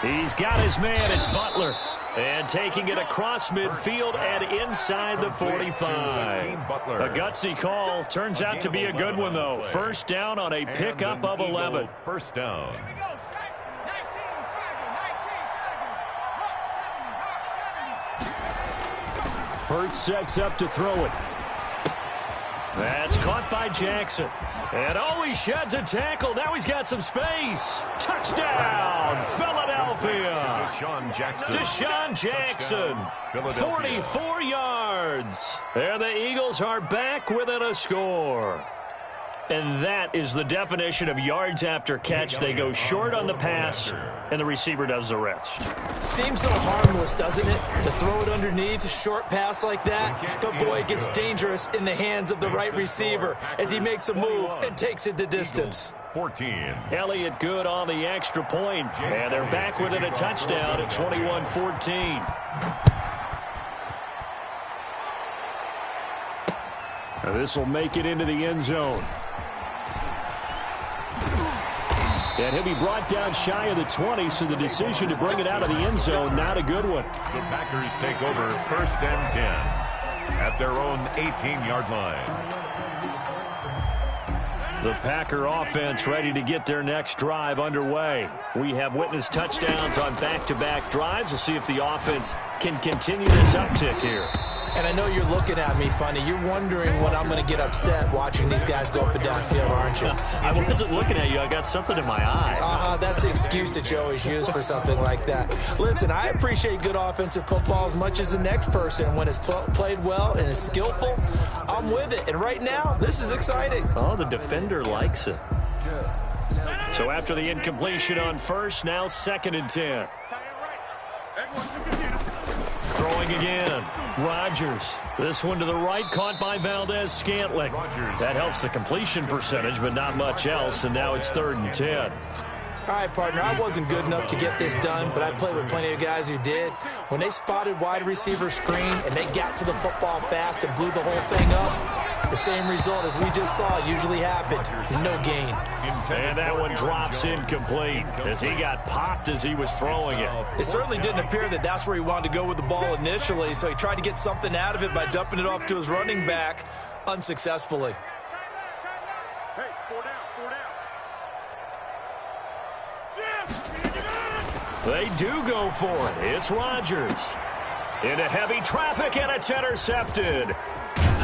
He's got his man. It's Butler. And taking it across midfield and inside the 45. A gutsy call. Turns out to be a good one, though. 1st down on a pickup of 11. 1st down. Hurts sets up to throw it. That's caught by Jackson. And he sheds a tackle. Now he's got some space. Touchdown, Philadelphia. Deshaun Jackson. 44 yards. And the Eagles are back within a score. And that is the definition of yards after catch. They go short on the pass, and the receiver does the rest. Seems so harmless, doesn't it? To throw it underneath, a short pass like that. But, boy, it gets dangerous in the hands of the right receiver as he makes a move and takes it the distance. 14. Elliott good on the extra point, and they're back within a touchdown at 21-14. This will make it into the end zone. And he'll be brought down shy of the 20, so the decision to bring it out of the end zone, not a good one. The Packers take over 1st and 10 at their own 18-yard line. The Packer offense ready to get their next drive underway. We have witnessed touchdowns on back-to-back drives. We'll see if the offense can continue this uptick here. And I know you're looking at me funny. You're wondering when I'm going to get upset watching these guys go up and down field, aren't you? I wasn't looking at you. I got something in my eye. That's the excuse that you always use for something like that. Listen, I appreciate good offensive football as much as the next person. When it's played well and is skillful, I'm with it. And right now, this is exciting. Oh, the defender likes it. So after the incompletion on 1st, now 2nd and 10. Throwing again. Rodgers. This one to the right, caught by Valdez-Scantling. That helps the completion percentage, but not much else, and now it's 3rd and 10. All right, partner, I wasn't good enough to get this done, but I played with plenty of guys who did. When they spotted wide receiver screen and they got to the football fast and blew the whole thing up, the same result as we just saw usually happened. No gain. And that one drops incomplete as he got popped as he was throwing it. It certainly didn't appear that that's where he wanted to go with the ball initially, so he tried to get something out of it by dumping it off to his running back unsuccessfully. They do go for it. It's Rodgers. Into heavy traffic, and it's intercepted.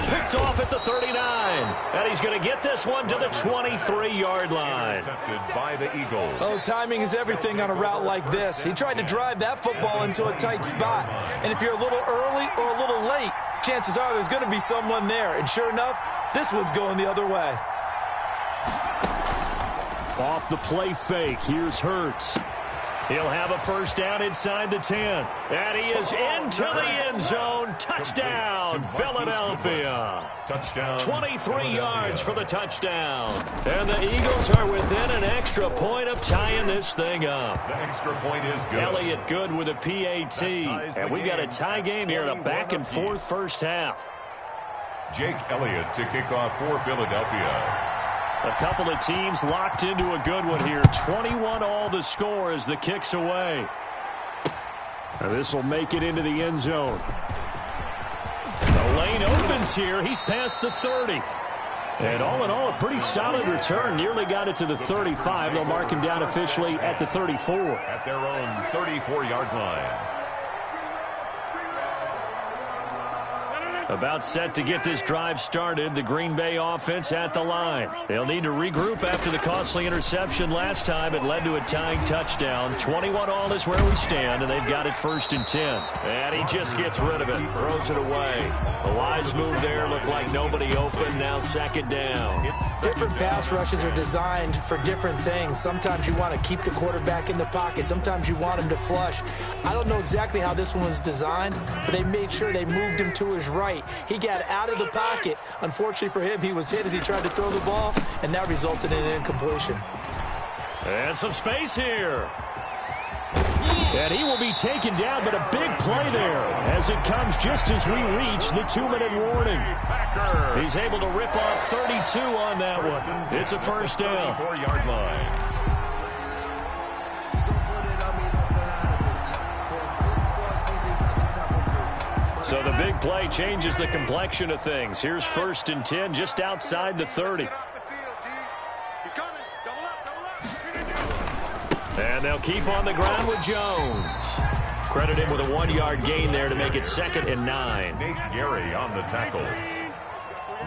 Picked off at the 39. And he's going to get this one to the 23-yard line. Intercepted by the Eagles. Oh, timing is everything on a route like this. He tried to drive that football into a tight spot. And if you're a little early or a little late, chances are there's going to be someone there. And sure enough, this one's going the other way. Off the play fake, here's Hurts. He'll have a first down inside the 10. And he is into the end zone. Touchdown, Philadelphia. Touchdown. 23 yards for the touchdown. And the Eagles are within an extra point of tying this thing up. The extra point is good. Elliott good with a PAT. And we got a tie game here in a back-and-forth first half. Jake Elliott to kick off for Philadelphia. A couple of teams locked into a good one here. 21-all the score as the kick's away. And this will make it into the end zone. The lane opens here. He's past the 30. And all in all, a pretty solid return. Nearly got it to the 35. They'll mark him down officially at the 34. At their own 34-yard line. About set to get this drive started. The Green Bay offense at the line. They'll need to regroup after the costly interception last time. It led to a tying touchdown. 21-all is where we stand, and they've got it 1st and 10. And he just gets rid of it. Throws it away. A wise move there. Looked like nobody open. Now 2nd down. Different pass rushes are designed for different things. Sometimes you want to keep the quarterback in the pocket. Sometimes you want him to flush. I don't know exactly how this one was designed, but they made sure they moved him to his right. He got out of the pocket. Unfortunately for him, he was hit as he tried to throw the ball, and that resulted in an incompletion. And some space here. And he will be taken down, but a big play there as it comes just as we reach the 2-minute warning. He's able to rip off 32 on that one. It's a first down. 4-yard line. So the big play changes the complexion of things. Here's 1st and 10 just outside the 30. And they'll keep on the ground with Jones. Credit him with a 1-yard gain there to make it 2nd and 9. Nate Gary on the tackle.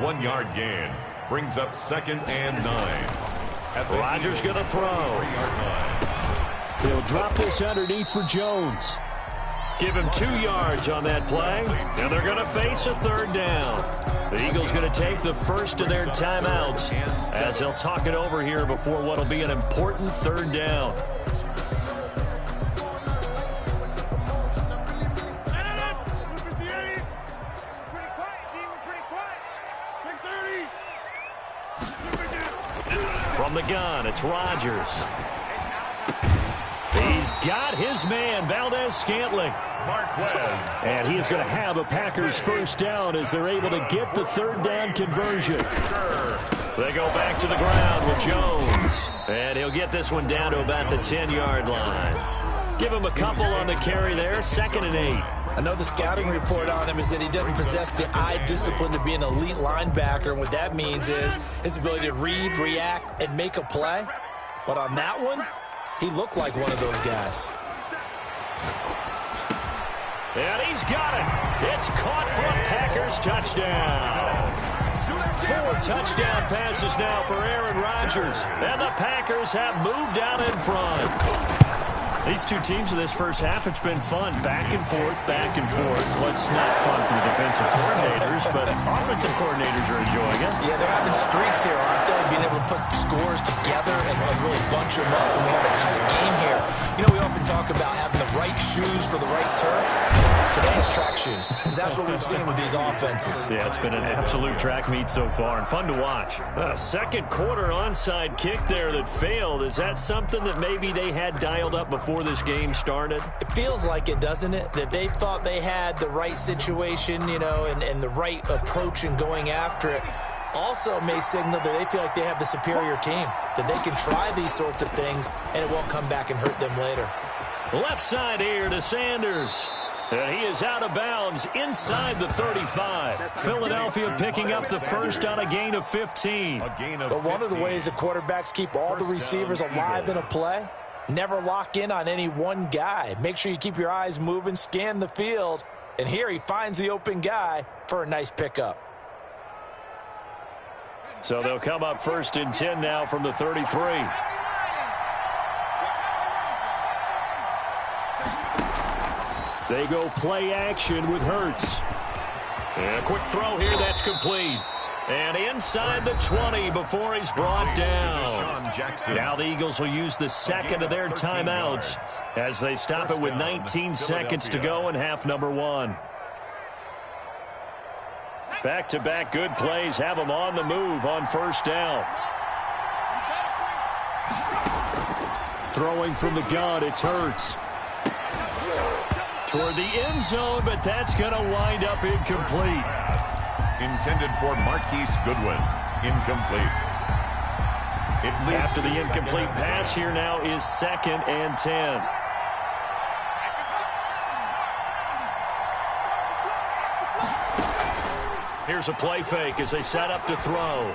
1-yard gain brings up 2nd and 9. Rodgers going to throw. He'll drop this underneath for Jones. Give him 2 yards on that play, and they're going to face a 3rd down. The Eagles going to take the first of their timeouts as they'll talk it over here before what will be an important 3rd down. From the gun, it's Rodgers. He's got his man, Valdez-Scantling. And he is going to have a Packers first down as they're able to get the 3rd down conversion. They go back to the ground with Jones. And he'll get this one down to about the 10-yard line. Give him a couple on the carry there, 2nd and 8. I know the scouting report on him is that he doesn't possess the eye discipline to be an elite linebacker. And what that means is his ability to read, react, and make a play. But on that one, he looked like one of those guys. And he's got it. It's caught for a Packers touchdown. 4 touchdown passes now for Aaron Rodgers. And the Packers have moved out in front. These two teams in this first half, it's been fun. Back and forth, back and forth. Well, it's not fun for the defensive coordinators, but offensive coordinators are enjoying it. Yeah, they're having streaks here, aren't they? Being able to put scores together and really bunch them up when we have a tight game here. You know, we often talk about having the right shoes for the right turf. Today it's track shoes. That's what we've seen with these offenses. Yeah, it's been an absolute track meet so far and fun to watch. A second quarter onside kick there that failed. Is that something that maybe they had dialed up before this game started? It feels like it, doesn't it? That they thought they had the right situation, you know, and the right approach in going after it. Also may signal that they feel like they have the superior team, that they can try these sorts of things and it won't come back and hurt them later. Left side here to Sanders. And he is out of bounds inside the 35. Philadelphia picking up the first on a gain of 15. But one of the ways the quarterbacks keep all the receivers alive in a play, never lock in on any one guy. Make sure you keep your eyes moving, scan the field. And here he finds the open guy for a nice pickup. So they'll come up first and 10 now from the 33. They go play action with Hurts. And a quick throw here, that's complete. And inside the 20 before he's brought down. Now the Eagles will use the second of their timeouts as they stop it with 19 seconds to go in half number one. Back-to-back good plays have them on the move on first down. Throwing from the gun, it's Hurts. Toward the end zone, but that's going to wind up incomplete. Intended for Marquise Goodwin. Incomplete. After the incomplete pass, here now is 2nd and 10. Here's a play fake as they set up to throw.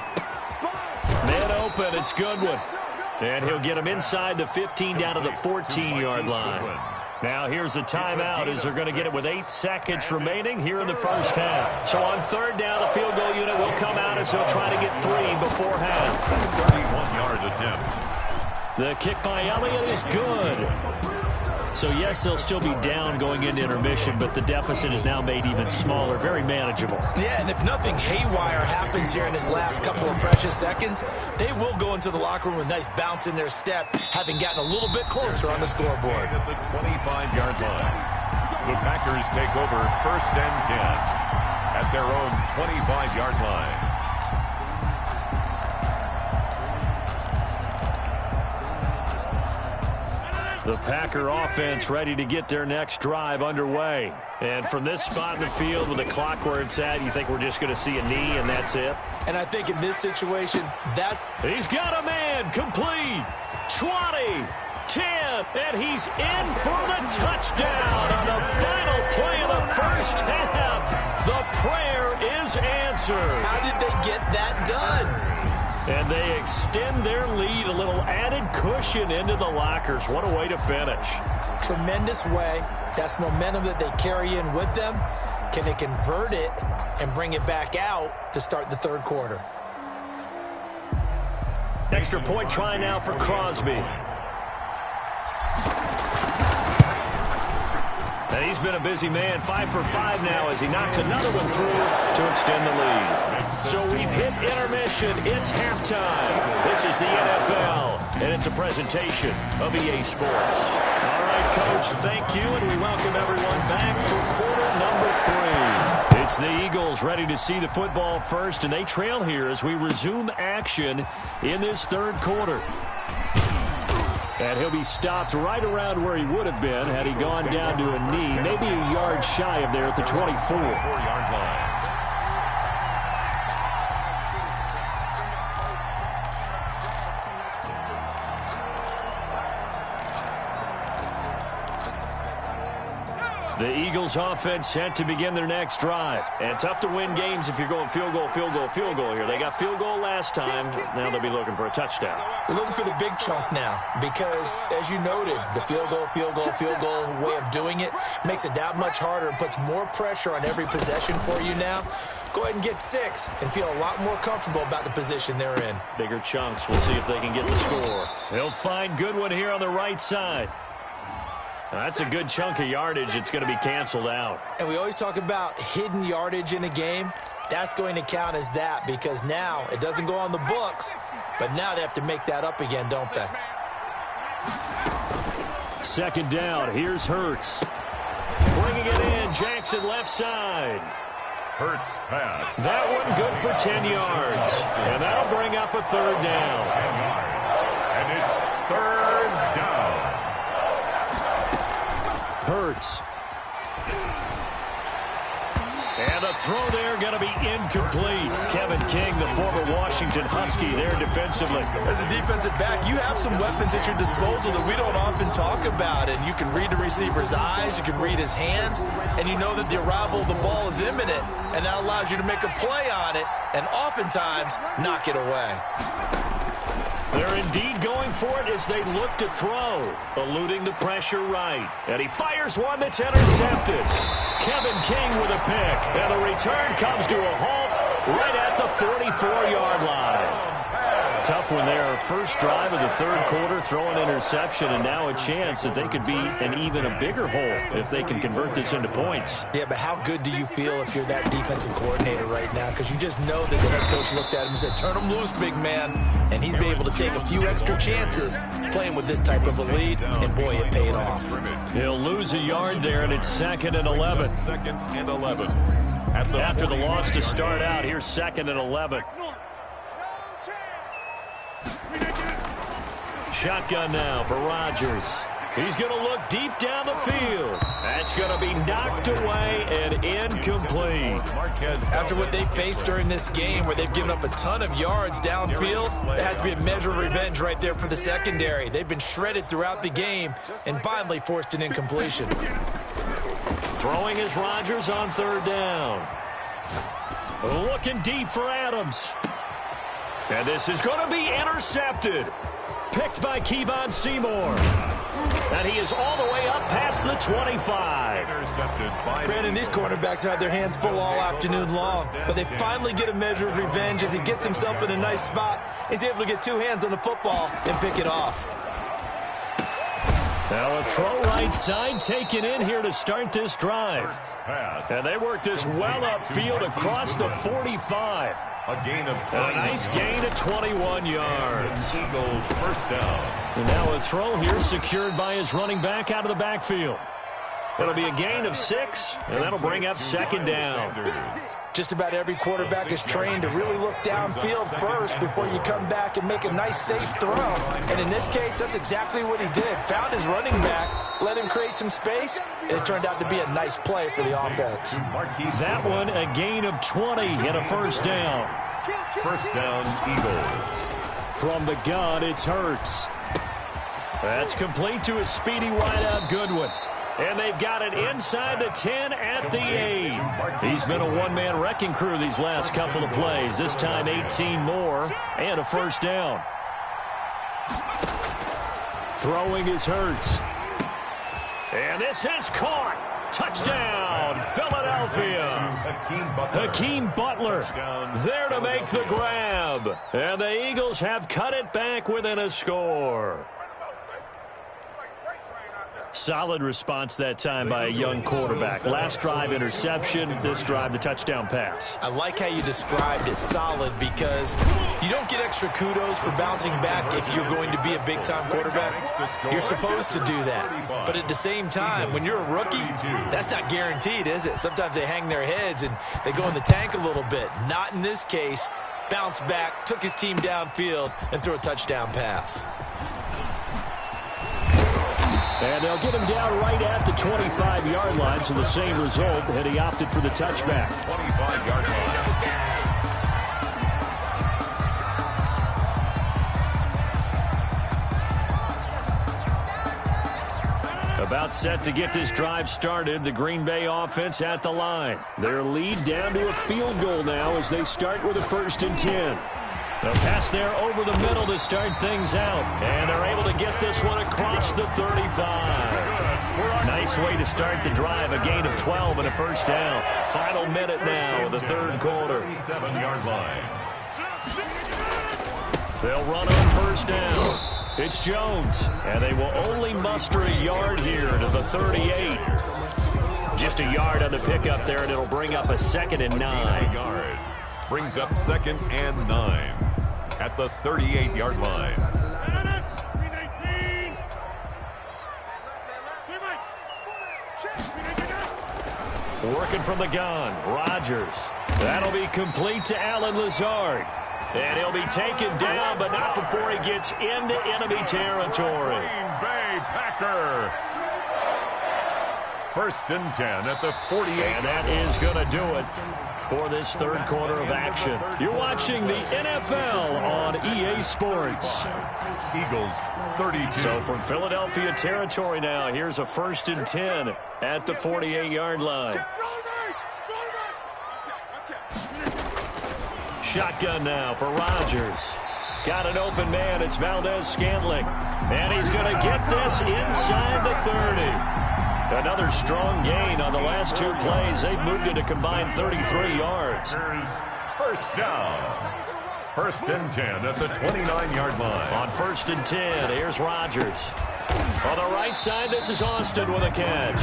Man open, it's Goodwin. And he'll get him inside the 15 down to the 14-yard line. Now here's a timeout as they're going to get it with 8 seconds remaining here in the first half. So on third down, the field goal unit will come out as they'll try to get 3 before half. 31-yard attempt. The kick by Elliott is good. So yes, they'll still be down going into intermission, but the deficit is now made even smaller, very manageable. Yeah, and if nothing haywire happens here in this last couple of precious seconds, they will go into the locker room with a nice bounce in their step, having gotten a little bit closer on the scoreboard. At the 25-yard line, the Packers take over 1st and 10 at their own 25-yard line. The Packer offense ready to get their next drive underway. And from this spot in the field with the clock where it's at, you think we're just going to see a knee and that's it? And I think in this situation, that's... He's got a man, complete, 20, 10, and he's in for the touchdown on the final play of the first half. The prayer is answered. How did they get that done? And they extend their lead, a little added cushion into the lockers. What a way to finish. Tremendous way. That's momentum that they carry in with them. Can they convert it and bring it back out to start the third quarter? Extra point try now for Crosby. And he's been a busy man, 5 for 5 now as he knocks another one through to extend the lead. So we've hit intermission. It's halftime. This is the NFL, and it's a presentation of EA Sports. All right, Coach, thank you, and we welcome everyone back for quarter number 3. It's the Eagles ready to see the football first, and they trail here as we resume action in this third quarter. And he'll be stopped right around where he would have been had he gone down to a knee, maybe a yard shy of there at the 24-yard line. The Eagles offense set to begin their next drive. And tough to win games if you're going field goal, field goal, field goal here. They got field goal last time. Now they'll be looking for a touchdown. They're looking for the big chunk now because, as you noted, the field goal, field goal, field goal way of doing it makes it that much harder and puts more pressure on every possession for you now. Go ahead and get 6 and feel a lot more comfortable about the position they're in. Bigger chunks. We'll see if they can get the score. They'll find Goodwin here on the right side. That's a good chunk of yardage. It's going to be canceled out. And we always talk about hidden yardage in a game. That's going to count as that because now it doesn't go on the books, but now they have to make that up again, don't they? Second down. Here's Hurts. Bringing it in. Jackson left side. Hurts pass. That one good for 10 yards. And that'll bring up a third down. 10 yards. And it's third down. Hurts. And the throw there going to be incomplete. Kevin King, the former Washington Husky, there defensively. As a defensive back, you have some weapons at your disposal that we don't often talk about. And you can read the receiver's eyes, you can read his hands, and you know that the arrival of the ball is imminent. And that allows you to make a play on it and oftentimes knock it away. They're indeed going for it as they look to throw. Eluding the pressure right. And he fires one that's intercepted. Kevin King with a pick. And the return comes to a halt right at the 44-yard line. Tough one there. First drive of the third quarter, throw an interception, and now a chance that they could be an even a bigger hole if they can convert this into points. Yeah, but how good do you feel if you're that defensive coordinator right now? Because you just know that the head coach looked at him and said, turn him loose, big man. And he's been able to take a few extra chances playing with this type of a lead, and boy, it paid off. He'll lose a yard there, and it's 2nd and 11. 2nd and 11. After the loss to start out, here's 2nd and 11. Shotgun now for Rodgers. He's going to look deep down the field. That's going to be knocked away and incomplete. After what they faced during this game where they've given up a ton of yards downfield, there has to be a measure of revenge right there for the secondary. They've been shredded throughout the game and finally forced an incompletion. Throwing is Rodgers on third down. Looking deep for Adams. And this is going to be intercepted. Picked by Kevon Seymour. And he is all the way up past the 25. Brandon, these cornerbacks had their hands full all afternoon long, but they finally get a measure of revenge as he gets himself in a nice spot. He's able to get two hands on the football and pick it off. Now a throw right side taken in here to start this drive. And they work this well upfield across the 45. A gain of 20. A nice gain of 21 yards. Eagles first down. And now a throw here secured by his running back out of the backfield. It'll be a gain of 6, and that'll bring up 2nd down. Just about every quarterback is trained to really look downfield first before you come back and make a nice, safe throw. And in this case, that's exactly what he did. Found his running back, let him create some space, and it turned out to be a nice play for the offense. That one, a gain of 20 and a first down. First down, Eagles. From the gun, it's Hurts. That's complete to a speedy wideout Goodwin. And they've got it inside the 10 at the 8. He's been a one-man wrecking crew these last couple of plays. This time 18 more and a first down. Throwing is Hurts. And this is caught. Touchdown, Philadelphia. Hakeem Butler there to make the grab. And the Eagles have cut it back within a score. Solid response that time by a young quarterback. Last drive, interception. This drive, the touchdown pass. I like how you described it, solid, because you don't get extra kudos for bouncing back if you're going to be a big-time quarterback. You're supposed to do that. But at the same time, when you're a rookie, that's not guaranteed, is it? Sometimes they hang their heads and they go in the tank a little bit. Not in this case. Bounced back, took his team downfield, and threw a touchdown pass. And they'll get him down right at the 25-yard line, so the same result, and he opted for the touchback. 25-yard line. About set to get this drive started, the Green Bay offense at the line. Their lead down to a field goal now as they start with a 1st and 10. The pass there over the middle to start things out. And they're able to get this one across the 35. Nice way to start the drive. A gain of 12 and a first down. Final minute now of the third quarter. 37-yard line. They'll run on first down. It's Jones, and they will only muster a yard here to the 38. Just a yard on the pickup there, and it'll bring up a 2nd and 9. Yard. Brings up 2nd and 9 at the 38-yard line. Working from the gun, Rodgers. That'll be complete to Allen Lazard. And he'll be taken down, but not before he gets into enemy territory. Green Bay Packer. 1st and 10 at the 48. And that is going to do it for this 3rd quarter of action. You're watching the NFL on EA Sports. Eagles 32. So from Philadelphia territory now, here's a 1st and 10 at the 48-yard line. Shotgun now for Rodgers. Got an open man. It's Valdez-Scantling. And he's going to get this inside the 30. Another strong gain on the last 2 plays. They've moved it a combined 33 yards. Here's 1st down. 1st and 10 at the 29-yard line. On 1st and 10, here's Rodgers. On the right side, this is Austin with a catch.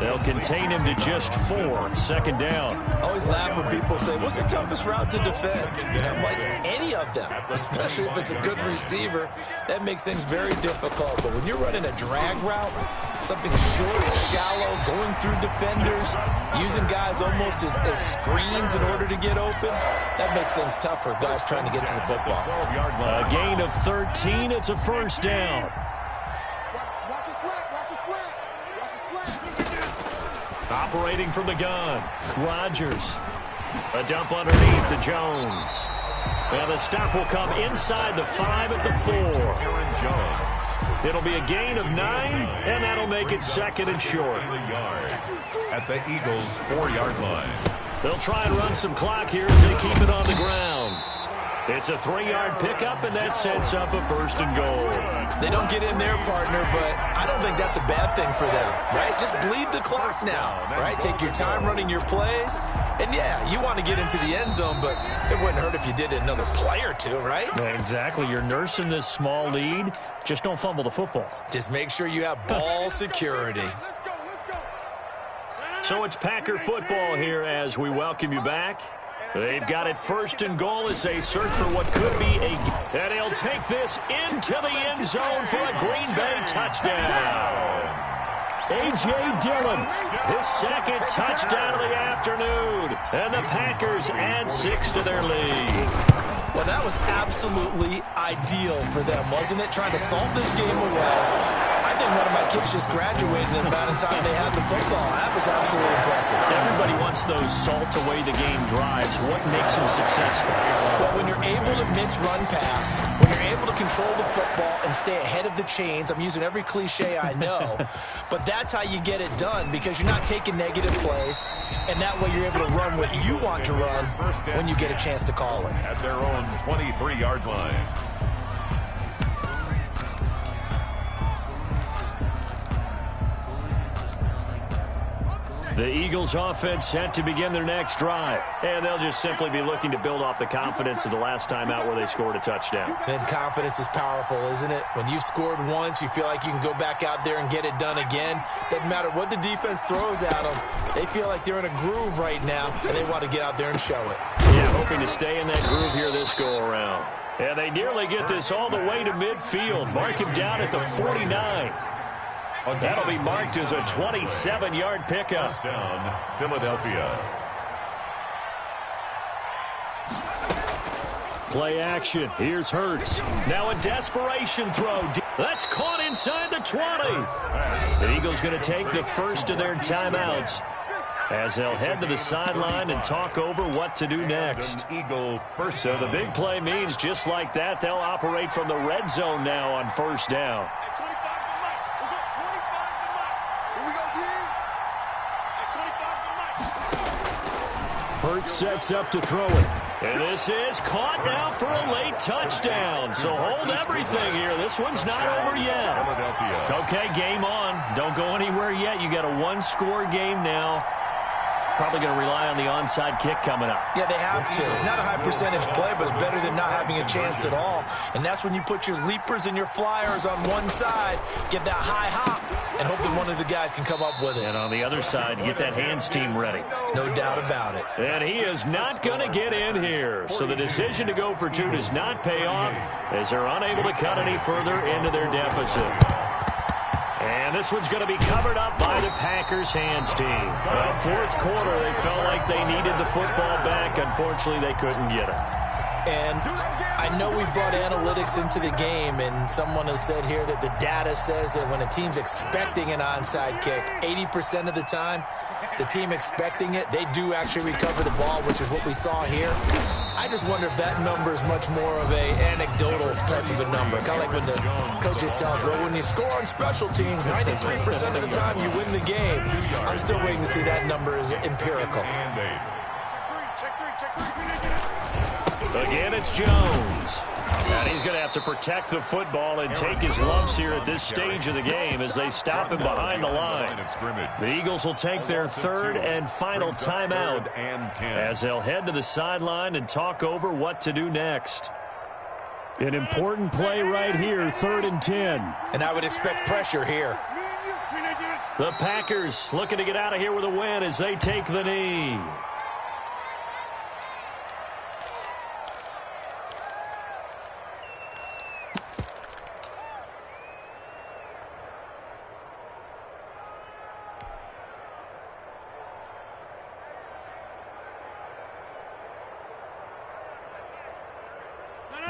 They'll contain him to just 4. 2nd down. I always laugh when people say, what's the toughest route to defend? And I'm like, any of them, especially if it's a good receiver. That makes things very difficult. But when you're running a drag route, something short and shallow, going through defenders, using guys almost as screens in order to get open, that makes things tough for guys trying to get to the football. A gain of 13. It's a 1st down. Operating from the gun, Rodgers. A dump underneath to Jones. And the stop will come inside the 5 at the 4. Aaron Jones. It'll be a gain of 9, and that'll make it 2nd and short. At the Eagles' 4-yard line. They'll try and run some clock here as they keep it on the ground. It's a 3-yard pickup, and that sets up a 1st and goal. They don't get in there, partner, but I don't think that's a bad thing for them, right? Just bleed the clock now, right? Take your time running your plays. And, yeah, you want to get into the end zone, but it wouldn't hurt if you did another play or 2, right? Yeah, exactly. You're nursing this small lead. Just don't fumble the football. Just make sure you have ball security. So it's Packer football here as we welcome you back. They've got it 1st and goal as they search for what could be a... And he'll take this into the end zone for a Green Bay touchdown. A.J. Dillon, his 2nd touchdown of the afternoon. And the Packers add 6 to their lead. Well, that was absolutely ideal for them, wasn't it? Trying to solve this game away. I think one of my kids just graduated in about the time they had the football. That was absolutely impressive. Everybody wants those salt away the game drives. What makes them successful? Well, when you're able to mix run pass, when you're able to control the football and stay ahead of the chains, I'm using every cliche I know, but that's how you get it done because you're not taking negative plays, and that way you're able to run what you want to run when you get a chance to call it. At their own 23-yard line. The Eagles offense set to begin their next drive. And they'll just simply be looking to build off the confidence of the last time out where they scored a touchdown. And confidence is powerful, isn't it? When you've scored once, you feel like you can go back out there and get it done again. Doesn't matter what the defense throws at them. They feel like they're in a groove right now, and they want to get out there and show it. Yeah, hoping to stay in that groove here this go-around. And they nearly get this all the way to midfield. Mark him down at the 49. That'll be marked as a 27-yard pickup. Touchdown, Philadelphia. Play action. Here's Hurts. Now a desperation throw. That's caught inside the 20. The Eagles going to take the first of their timeouts as they'll head to the sideline and talk over what to do next. So the big play means just like that, they'll operate from the red zone now on 1st down. Hurts sets up to throw it. And this is caught now for a late touchdown. So hold everything here. This one's not over yet. Okay, game on. Don't go anywhere yet. You got a 1-score game now. probably going to rely on the onside kick coming up. Yeah, they have to. It's not a high percentage play, but it's better than not having a chance at all. And that's when you put your leapers and your flyers on one side, get that high hop, and hope that one of the guys can come up with it. And on the other side, get that hands team ready. No doubt about it. And he is not going to get in here. So the decision to go for two does not pay off as they're unable to cut any further into their deficit. And this one's going to be covered up by the Packers hands team. Fourth quarter, they felt like they needed the football back. Unfortunately, they couldn't get it. And I know we brought analytics into the game, and someone has said here that the data says that when a team's expecting an onside kick, 80% of the time, the team expecting it, they do actually recover the ball, which is what we saw here. I just wonder if that number is much more of a anecdotal type of a number. Kind of like when the coaches tell us, well, when you score on special teams, 93% of the time you win the game. I'm still waiting to see that number is empirical. Again, it's Jones. And he's going to have to protect the football and take his lumps here at this stage of the game as they stop him behind the line. The Eagles will take their third and final timeout as they'll head to the sideline and talk over what to do next. An important play right here, 3rd and 10. And I would expect pressure here. The Packers looking to get out of here with a win as they take the knee.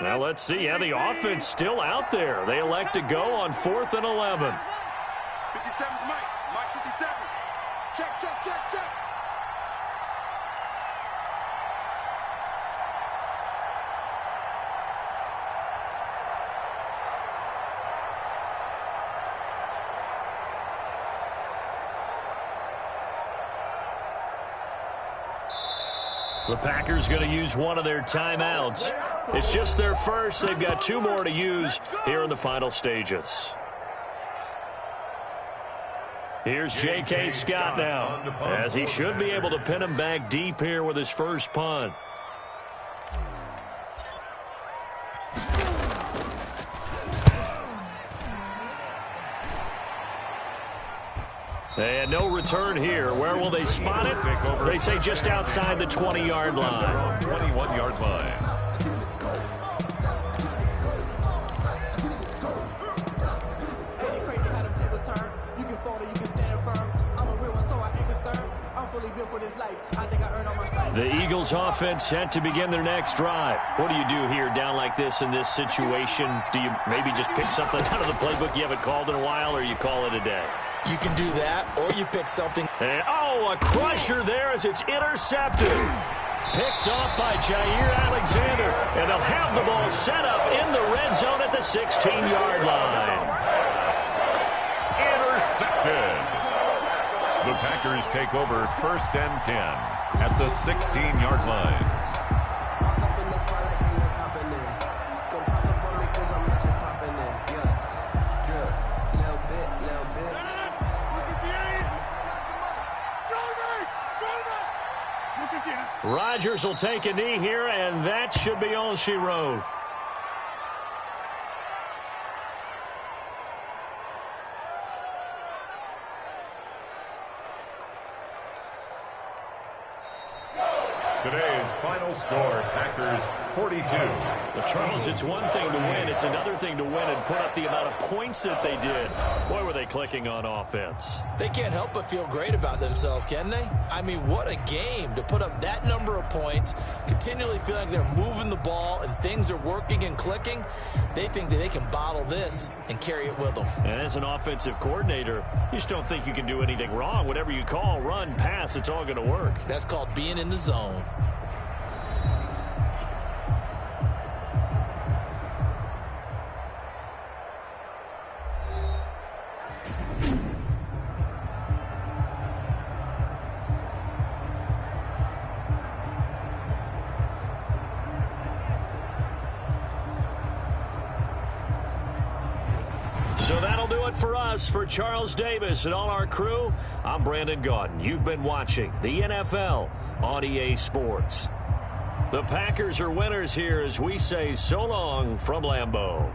Well, let's see. Yeah, the offense still out there. They elect to go on 4th and 11. 57, Mike 57. Check, check, check, check. The Packers going to use one of their timeouts. It's just their first. They've got 2 more to use here in the final stages. Here's J.K. Scott now, as he should be able to pin him back deep here with his first punt. And no return here. Where will they spot it? They say just outside the 20-yard line. 21-yard line. The Eagles offense set to begin their next drive. What do you do here down like this in this situation? Do you maybe just pick something out of the playbook you haven't called in a while, or you call it a day? You can do that, or you pick something. And, a crusher there as it's intercepted. Picked off by Jair Alexander. And they'll have the ball set up in the red zone at the 16-yard line. Intercepted. The Packers take over 1st and 10 at the 16-yard line. Rodgers will take a knee here, and that should be all she wrote. Today's final score, Packers 42. But Charles, it's one thing to win. It's another thing to win and put up the amount of points that they did. Boy, were they clicking on offense. They can't help but feel great about themselves, can they? I mean, what a game to put up that number of points, continually feel like they're moving the ball and things are working and clicking. They think that they can bottle this and carry it with them. And as an offensive coordinator, you just don't think you can do anything wrong. Whatever you call, run, pass, it's all going to work. That's called being in the zone. So that'll do it for us. For Charles Davis and all our crew, I'm Brandon Gaudin. You've been watching the NFL on EA Sports. The Packers are winners here as we say so long from Lambeau.